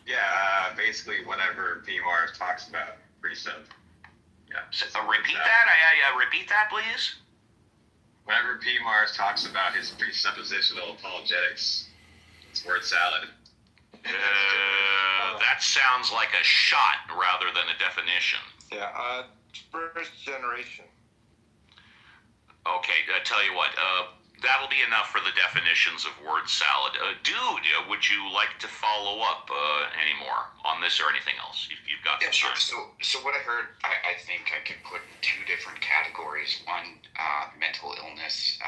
Yeah, basically whatever BMR talks about. Pretty simple. Yeah. Repeat that. Repeat that, please. Whenever P. Mars talks about his presuppositional apologetics, it's word salad. That sounds like a shot rather than a definition. Yeah, first generation. Okay, tell you what, that'll be enough for the definitions of word salad. Dude, would you like to follow up anymore on this or anything else? You've got some time. So what I heard, I think I could put in two different categories. One, mental illness,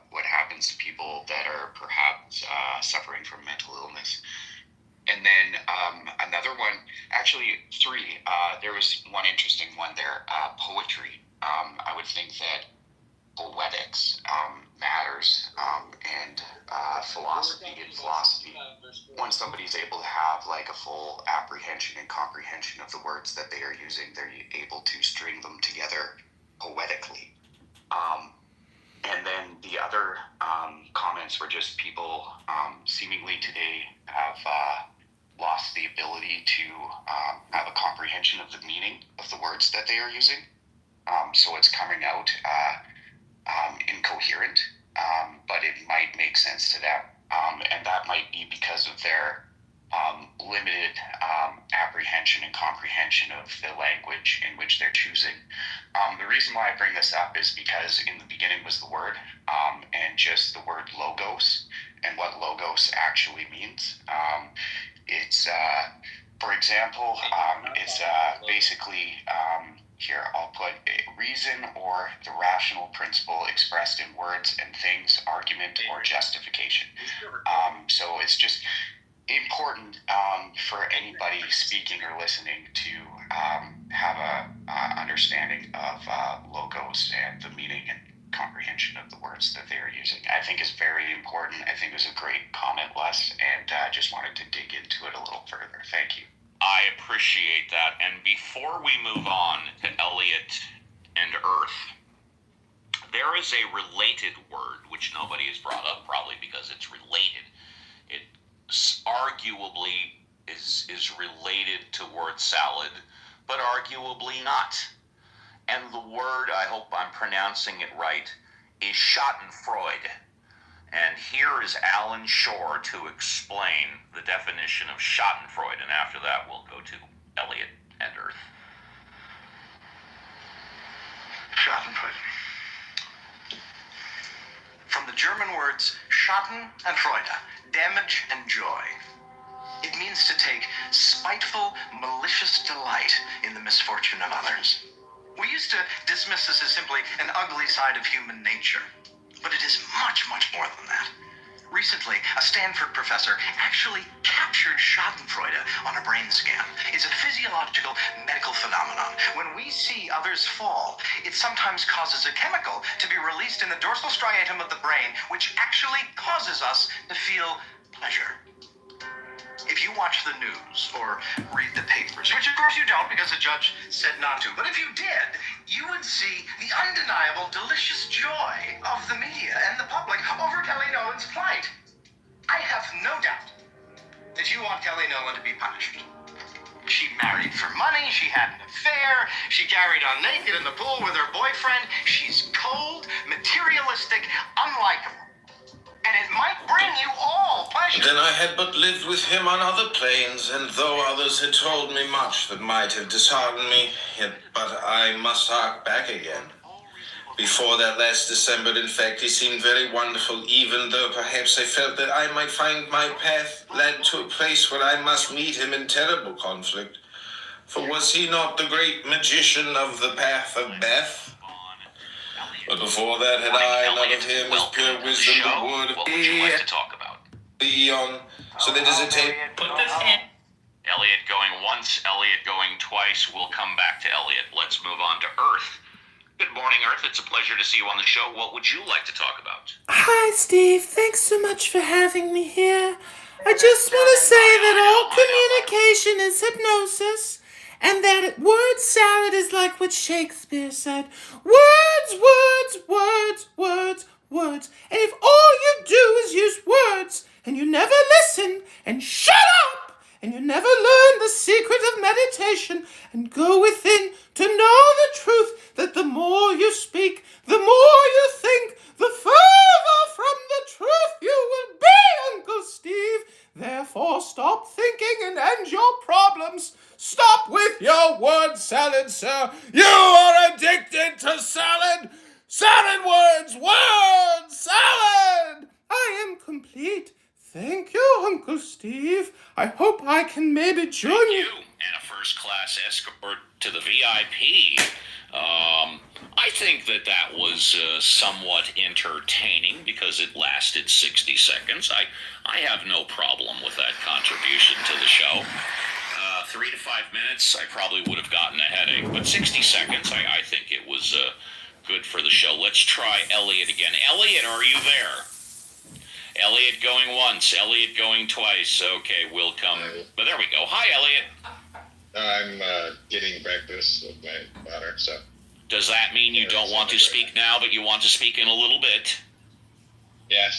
what happens to people that are perhaps suffering from mental illness. And then another one, actually three. There was one interesting one there, poetry. I would think that poetics matters, and philosophy. When somebody's able to have like a full apprehension and comprehension of the words that they are using, they're able to string them together poetically. And then the other comments were just people seemingly today have lost the ability to have a comprehension of the meaning of the words that they are using. So it's coming out incoherent, but it might make sense to them. And that might be because of their limited apprehension and comprehension of the language in which they're choosing. The reason why I bring this up is because in the beginning was the word, and just the word logos, and what logos actually means. It's, for example, it's basically, here I'll put reason or the rational principle expressed in words and things, argument or justification. So it's just important for anybody speaking or listening to have a understanding of logos and the meaning and comprehension of the words that they are using. I think is very important. I think it was a great comment, Les, and I just wanted to dig into it a little further. Thank you. I appreciate that. And before we move on to Elliot and Earth, there is a related word which nobody has brought up, probably because it's related. It arguably is related to word salad, but arguably not. And the word, I hope I'm pronouncing it right, is Schadenfreude. And here is Alan Shore to explain the definition of Schadenfreude. And after that, we'll go to Elliot and Earth. Schadenfreude. From the German words Schaden and Freude, damage and joy. It means to take spiteful, malicious delight in the misfortune of others. We used to dismiss this as simply an ugly side of human nature, but it is much, much more than that. Recently, a Stanford professor actually captured Schadenfreude on a brain scan. It's a physiological medical phenomenon. When we see others fall, it sometimes causes a chemical to be released in the dorsal striatum of the brain, which actually causes us to feel pleasure. If you watch the news or read the papers, which of course you don't because the judge said not to, but if you did, you would see the undeniable delicious joy of the media and the public over Kelly Nolan's plight. I have no doubt that you want Kelly Nolan to be punished. She married for money, she had an affair, she carried on naked in the pool with her boyfriend. She's cold, materialistic, unlikable. And it might bring you all pleasure. Then I had but lived with him on other planes, and though others had told me much that might have disheartened me, yet but I must hark back again. Before that last December, in fact, he seemed very wonderful, even though perhaps I felt that I might find my path led to a place where I must meet him in terrible conflict. For was he not the great magician of the path of Beth? But before that had I none of him as pure wisdom the word of What would you like to talk about? Eon. So that is a tape. Put this in. Elliot going once, Elliot going twice. We'll come back to Elliot. Let's move on to Earth. Good morning, Earth. It's a pleasure to see you on the show. What would you like to talk about? Hi, Steve. Thanks so much for having me here. I just want to say that all communication is hypnosis, and that word salad is like what Shakespeare said. Words, words, words, words, words. And if all you do is use words, and you never listen, and shut up, and you never learn the secret of meditation, and go within to know the truth, that the more you speak, the more you think, the further from the truth you will be, Uncle Steve. Therefore, stop thinking and end your problems. Stop with your word salad, sir. You are addicted to salad. Salad words, word salad. I am complete. Thank you, Uncle Steve. I hope I can maybe join you. And a first-class escort to the VIP. I think that was somewhat entertaining because it lasted 60 seconds. I have no problem with that contribution to the show. 3 to 5 minutes, I probably would have gotten a headache, but 60 seconds, I think it was good for the show. Let's try Elliot again. Elliot, are you there? Elliot going once, Elliot going twice. Okay, we'll come. But there we go. Hi, Elliot. I'm getting breakfast with my daughter, so. Does that mean you don't want to speak now, but you want to speak in a little bit? Yeah.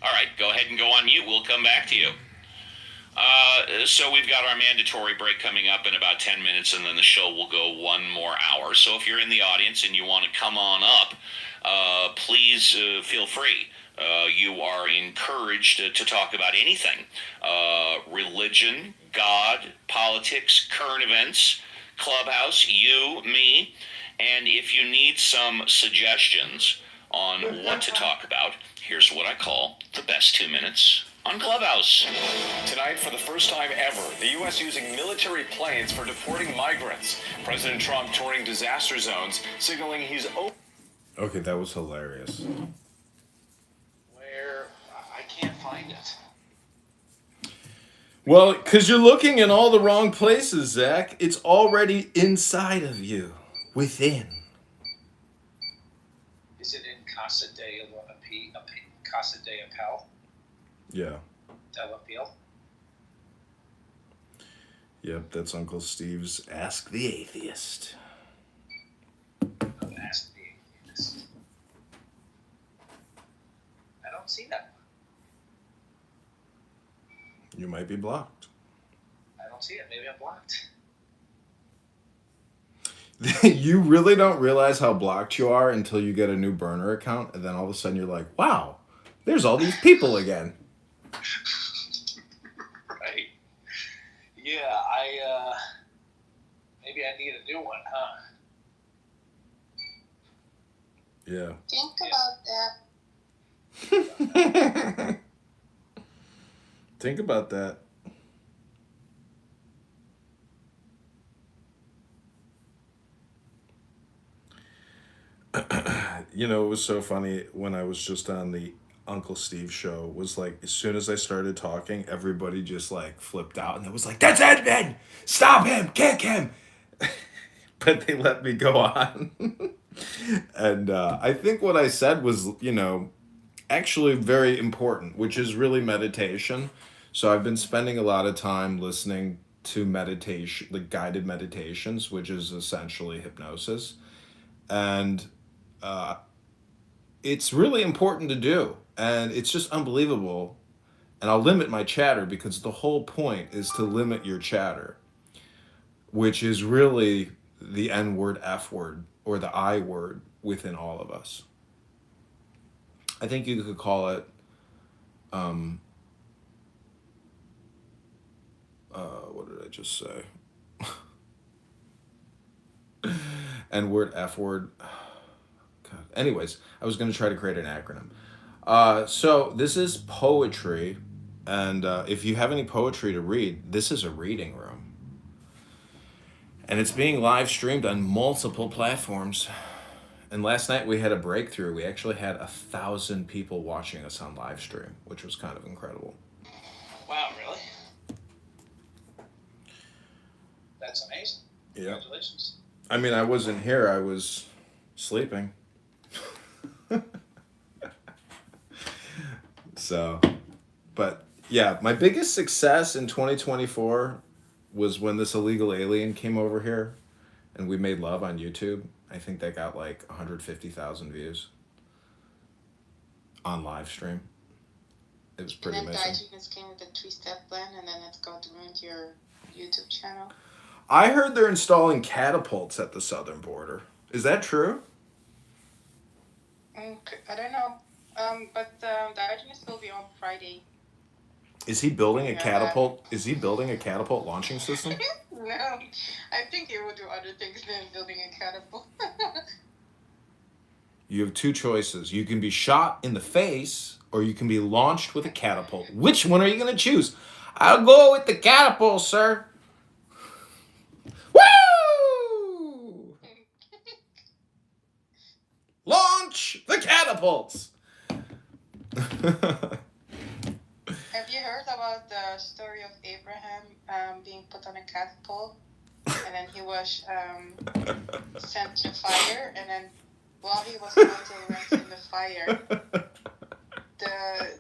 All right, go ahead and go on mute. We'll come back to you. So we've got our mandatory break coming up in about 10 minutes, and then the show will go one more hour. So if you're in the audience and you want to come on up, please feel free. You are encouraged to talk about anything. Religion, God, politics, current events, Clubhouse, you, me. And if you need some suggestions on what to talk about, here's what I call the best 2 minutes on Clubhouse. Tonight, for the first time ever, the U.S. using military planes for deporting migrants. President Trump touring disaster zones, signaling he's open. Okay, that was hilarious. Where I can't find it. Well, because you're looking in all the wrong places, Zach. It's already inside of you, within. Is it in Casa de Casa de Apel? Yeah. Del Apel? Yep, that's Uncle Steve's Ask the Atheist. Ask the Atheist. I don't see that one. You might be blocked. I don't see it. Maybe I'm blocked. You really don't realize how blocked you are until you get a new burner account, and then all of a sudden you're like, wow, there's all these people again. Right. Yeah, maybe I need a new one, huh? Yeah. Think about that. Think about that. You know, it was so funny when I was just on the Uncle Steve show, was like, as soon as I started talking, everybody just like flipped out and it was like, that's Edmund! Stop him! Kick him! But they let me go on. And I think what I said was, you know, actually very important, which is really meditation. So I've been spending a lot of time listening to meditation, like guided meditations, which is essentially hypnosis. And it's really important to do. And it's just unbelievable. And I'll limit my chatter because the whole point is to limit your chatter, which is really the N word, F word, or the I word within all of us. I think you could call it what did I just say? N word, F word. God. Anyways, I was going to try to create an acronym. So this is poetry, and if you have any poetry to read, this is a reading room. And it's being live streamed on multiple platforms. And last night we had a breakthrough. We actually had 1,000 people watching us on live stream, which was kind of incredible. Wow, really? That's amazing. Yeah. Congratulations. I mean, I wasn't here. I was sleeping. So, but yeah, my biggest success in 2024 was when this illegal alien came over here and we made love on YouTube. I think that got like 150,000 views on live stream. It was pretty And then amazing. Gaiji just came with a 3-step plan, and then it's going to ruin your YouTube channel. I heard they're installing catapults at the southern border. Is that true? I don't know. But Diogenes will be on Friday. Is he building a Yeah. catapult? Is he building a catapult launching system? No, I think he will do other things than building a catapult. You have two choices. You can be shot in the face, or you can be launched with a catapult. Which one are you going to choose? I'll go with the catapult, sir. Woo! Launch the catapults. Have you heard about the story of Abraham being put on a catapult, and then he was sent to fire, and then while he was about to land in the fire, the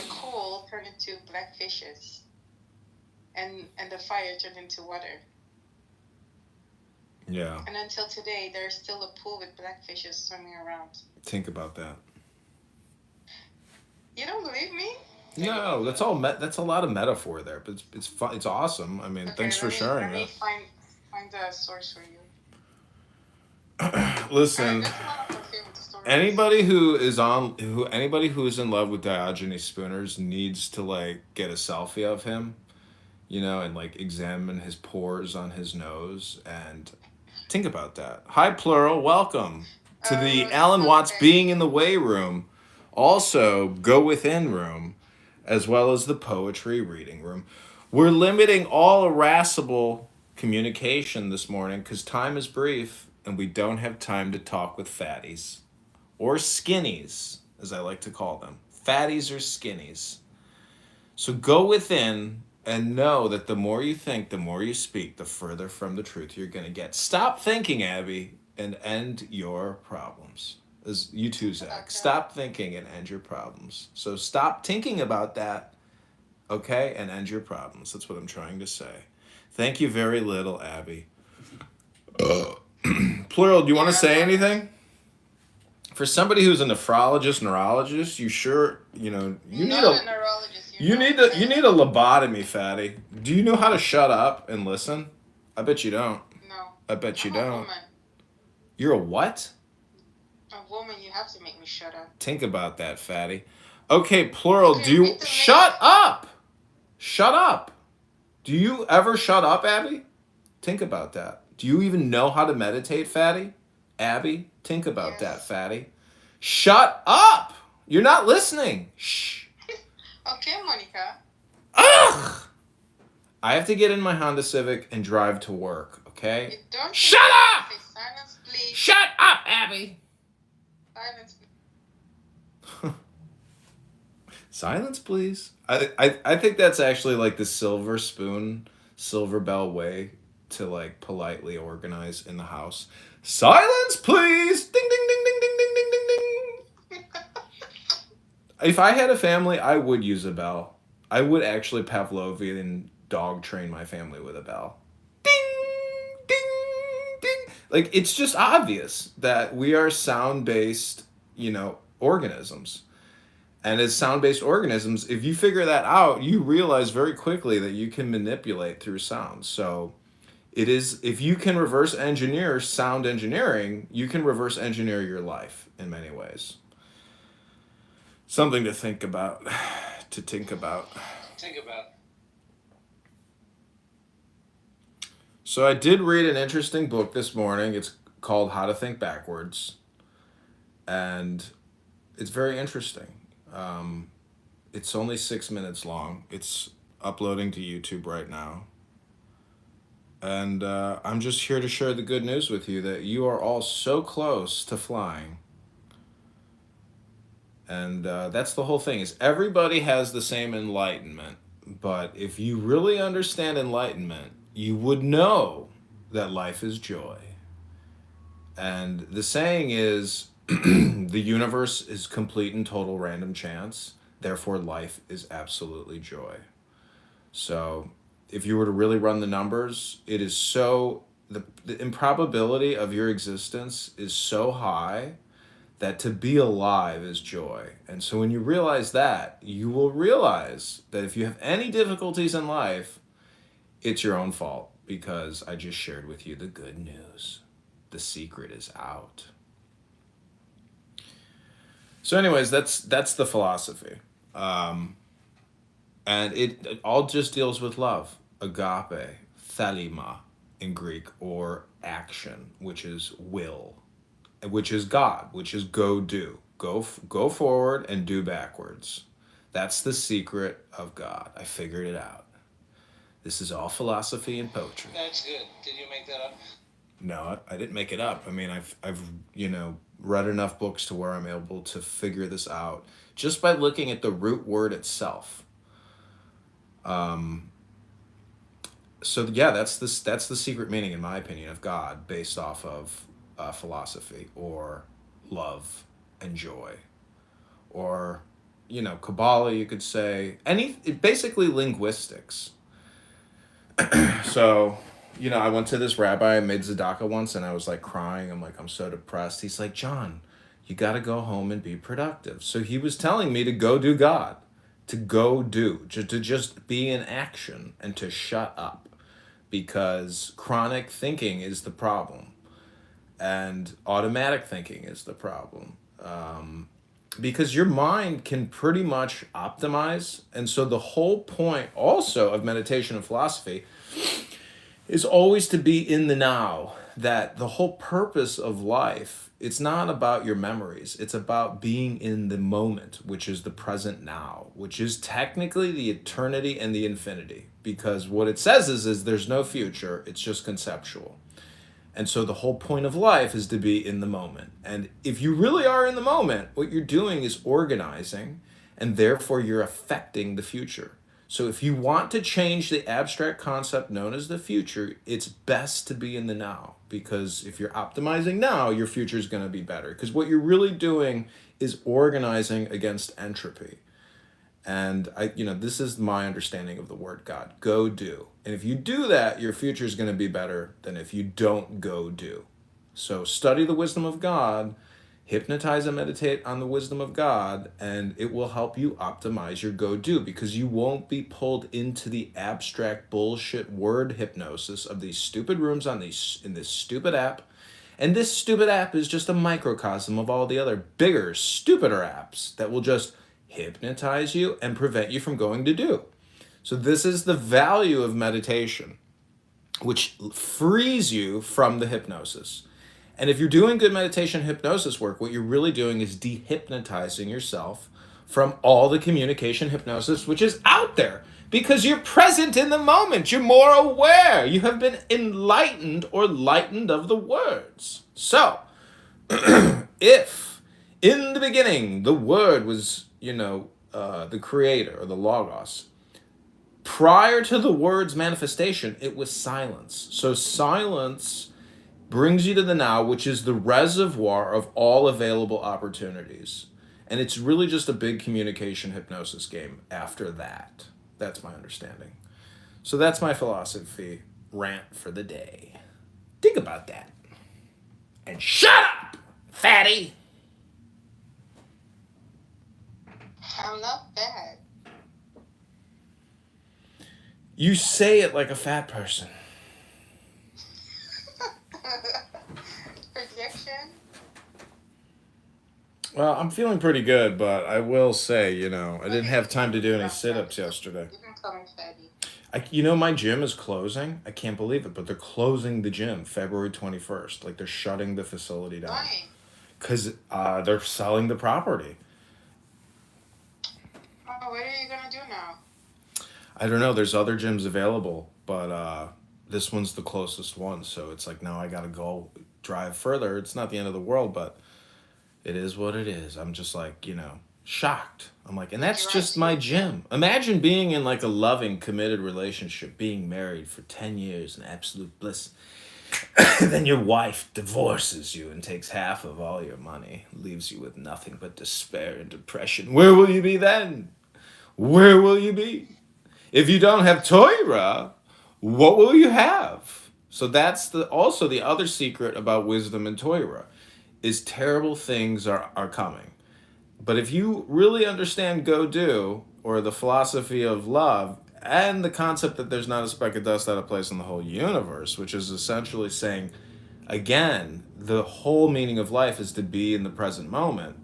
coal turned into black fishes, and the fire turned into water. Yeah. And until today, there's still a pool with black fishes swimming around. Think about that. You don't believe me? No, that's all. That's a lot of metaphor there, but it's fun. It's awesome. I mean, thanks for sharing Let me it. find the source for you. Listen, anybody who is in love with Diogenes Spooners needs to like get a selfie of him, and like examine his pores on his nose and think about that. Hi, Plural. Welcome to the Alan Watts Being in the Way room. Also, Go Within room, as well as the Poetry Reading room. We're limiting all irascible communication this morning because time is brief and we don't have time to talk with fatties. Or skinnies, as I like to call them. Fatties or skinnies. So go within and know that the more you think, the more you speak, the further from the truth you're going to get. Stop thinking, Abby, and end your problems. As you too, Zach. Stop thinking and end your problems. So stop thinking about that, okay, and end your problems. That's what I'm trying to say. Thank you very little, Abby. Plural, do you want to say anything? For somebody who's a neurologist, you sure, you need a neurologist. You need a lobotomy, fatty. Do you know how to shut up and listen? I bet you don't. No. I bet you don't. A woman. You're a what? A woman, you have to make me shut up. Think about that, fatty. Okay, Plural, do you... Shut up! Shut up! Do you ever shut up, Abby? Think about that. Do you even know how to meditate, fatty? Abby, think about that, fatty. Shut up! You're not listening. Shh. Okay, Monica. Ugh! I have to get in my Honda Civic and drive to work, okay? Shut up! Say silence, please. Shut up, Abby! Silence, please. Silence, please. I think that's actually like the silver bell way to like politely organize in the house. Silence, please! Ding, ding, ding, ding, ding, ding, ding, ding, ding. If I had a family, I would use a bell. I would actually Pavlovian dog train my family with a bell. Ding, ding, ding. Like, it's just obvious that we are sound-based, organisms. And as sound-based organisms, if you figure that out, you realize very quickly that you can manipulate through sound. So it is, if you can reverse engineer sound engineering, you can reverse engineer your life in many ways. Something to think about. Think about. So I did read an interesting book this morning. It's called How to Think Backwards. And it's very interesting. It's only 6 minutes long. It's uploading to YouTube right now. And I'm just here to share the good news with you that you are all so close to flying. And that's the whole thing, is everybody has the same enlightenment. But if you really understand enlightenment, you would know that life is joy. And the saying is, the universe is complete and total random chance. Therefore, life is absolutely joy. So if you were to really run the numbers, it is so, the improbability of your existence is so high that to be alive is joy. And so when you realize that, you will realize that if you have any difficulties in life, it's your own fault, because I just shared with you the good news. the secret is out. So anyways, that's the philosophy. And it all just deals with love. Agape, thelema in Greek, or action, which is will, which is God, which is go do. Go forward and do backwards. That's the secret of God. I figured it out. This is all philosophy and poetry. That's good. Did you make that up? No, I didn't make it up. I mean, I've read enough books to where I'm able to figure this out just by looking at the root word itself. So yeah, that's the secret meaning, in my opinion, of God, based off of philosophy or love and joy, or Kabbalah, you could say, basically linguistics. So, I went to this rabbi, I made tzedakah once, and I was like crying. I'm like, I'm so depressed. He's like, John, you got to go home and be productive. So he was telling me to go do God, to go do, to just be in action and to shut up, because chronic thinking is the problem and automatic thinking is the problem. Because your mind can pretty much optimize. And so the whole point also of meditation and philosophy is always to be in the now. That the whole purpose of life, it's not about your memories. It's about being in the moment, which is the present now, which is technically the eternity and the infinity. Because what it says is there's no future. It's just conceptual. And so the whole point of life is to be in the moment. And if you really are in the moment, what you're doing is organizing, and therefore you're affecting the future. So if you want to change the abstract concept known as the future, it's best to be in the now. Because if you're optimizing now, your future is going to be better. Because what you're really doing is organizing against entropy. And this is my understanding of the word God. Go do. And if you do that, your future is going to be better than if you don't go do. So study the wisdom of God, hypnotize and meditate on the wisdom of God, and it will help you optimize your go do, because you won't be pulled into the abstract bullshit word hypnosis of these stupid rooms in this stupid app. And this stupid app is just a microcosm of all the other bigger, stupider apps that will just hypnotize you and prevent you from going to do. So this is the value of meditation, which frees you from the hypnosis. And if you're doing good meditation hypnosis work, what you're really doing is dehypnotizing yourself from all the communication hypnosis which is out there, because you're present in the moment. You're more aware. You have been enlightened or lightened of the words. So if in the beginning the word was the creator, or the logos, prior to the word's manifestation, it was silence. So silence brings you to the now, which is the reservoir of all available opportunities. And it's really just a big communication hypnosis game after that. That's my understanding. So that's my philosophy rant for the day. Think about that. And shut up, fatty! I'm not bad. You say it like a fat person. Projection? Well, I'm feeling pretty good, but I will say, I didn't have time to do any sit-ups yesterday. You can call me fatty. My gym is closing. I can't believe it, but they're closing the gym February 21st. Like, they're shutting the facility down. Why? Because they're selling the property. Oh, what are you going to do now? I don't know. There's other gyms available, but this one's the closest one. So it's like, now I got to go drive further. It's not the end of the world, but it is what it is. I'm just like, shocked. I'm like, and that's just my gym. Imagine being in like a loving, committed relationship, being married for 10 years in absolute bliss. Then your wife divorces you and takes half of all your money, leaves you with nothing but despair and depression. Where will you be then? Where will you be? If you don't have Torah, what will you have? So that's also the other secret about wisdom and Torah, is terrible things are coming. But if you really understand go do, or the philosophy of love, and the concept that there's not a speck of dust out of place in the whole universe, which is essentially saying, again, the whole meaning of life is to be in the present moment.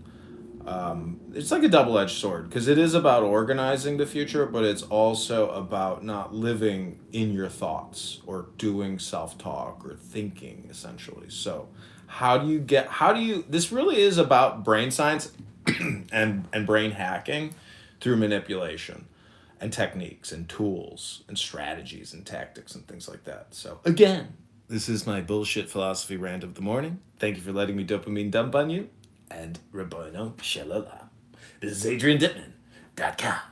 It's like a double-edged sword because it is about organizing the future, but it's also about not living in your thoughts or doing self-talk or thinking, essentially. So this really is about brain science and brain hacking through manipulation and techniques and tools and strategies and tactics and things like that. So again, this is my bullshit philosophy rant of the morning. Thank you for letting me dopamine dump on you. And Rabbino Shalala. This is AdrianDittman.com.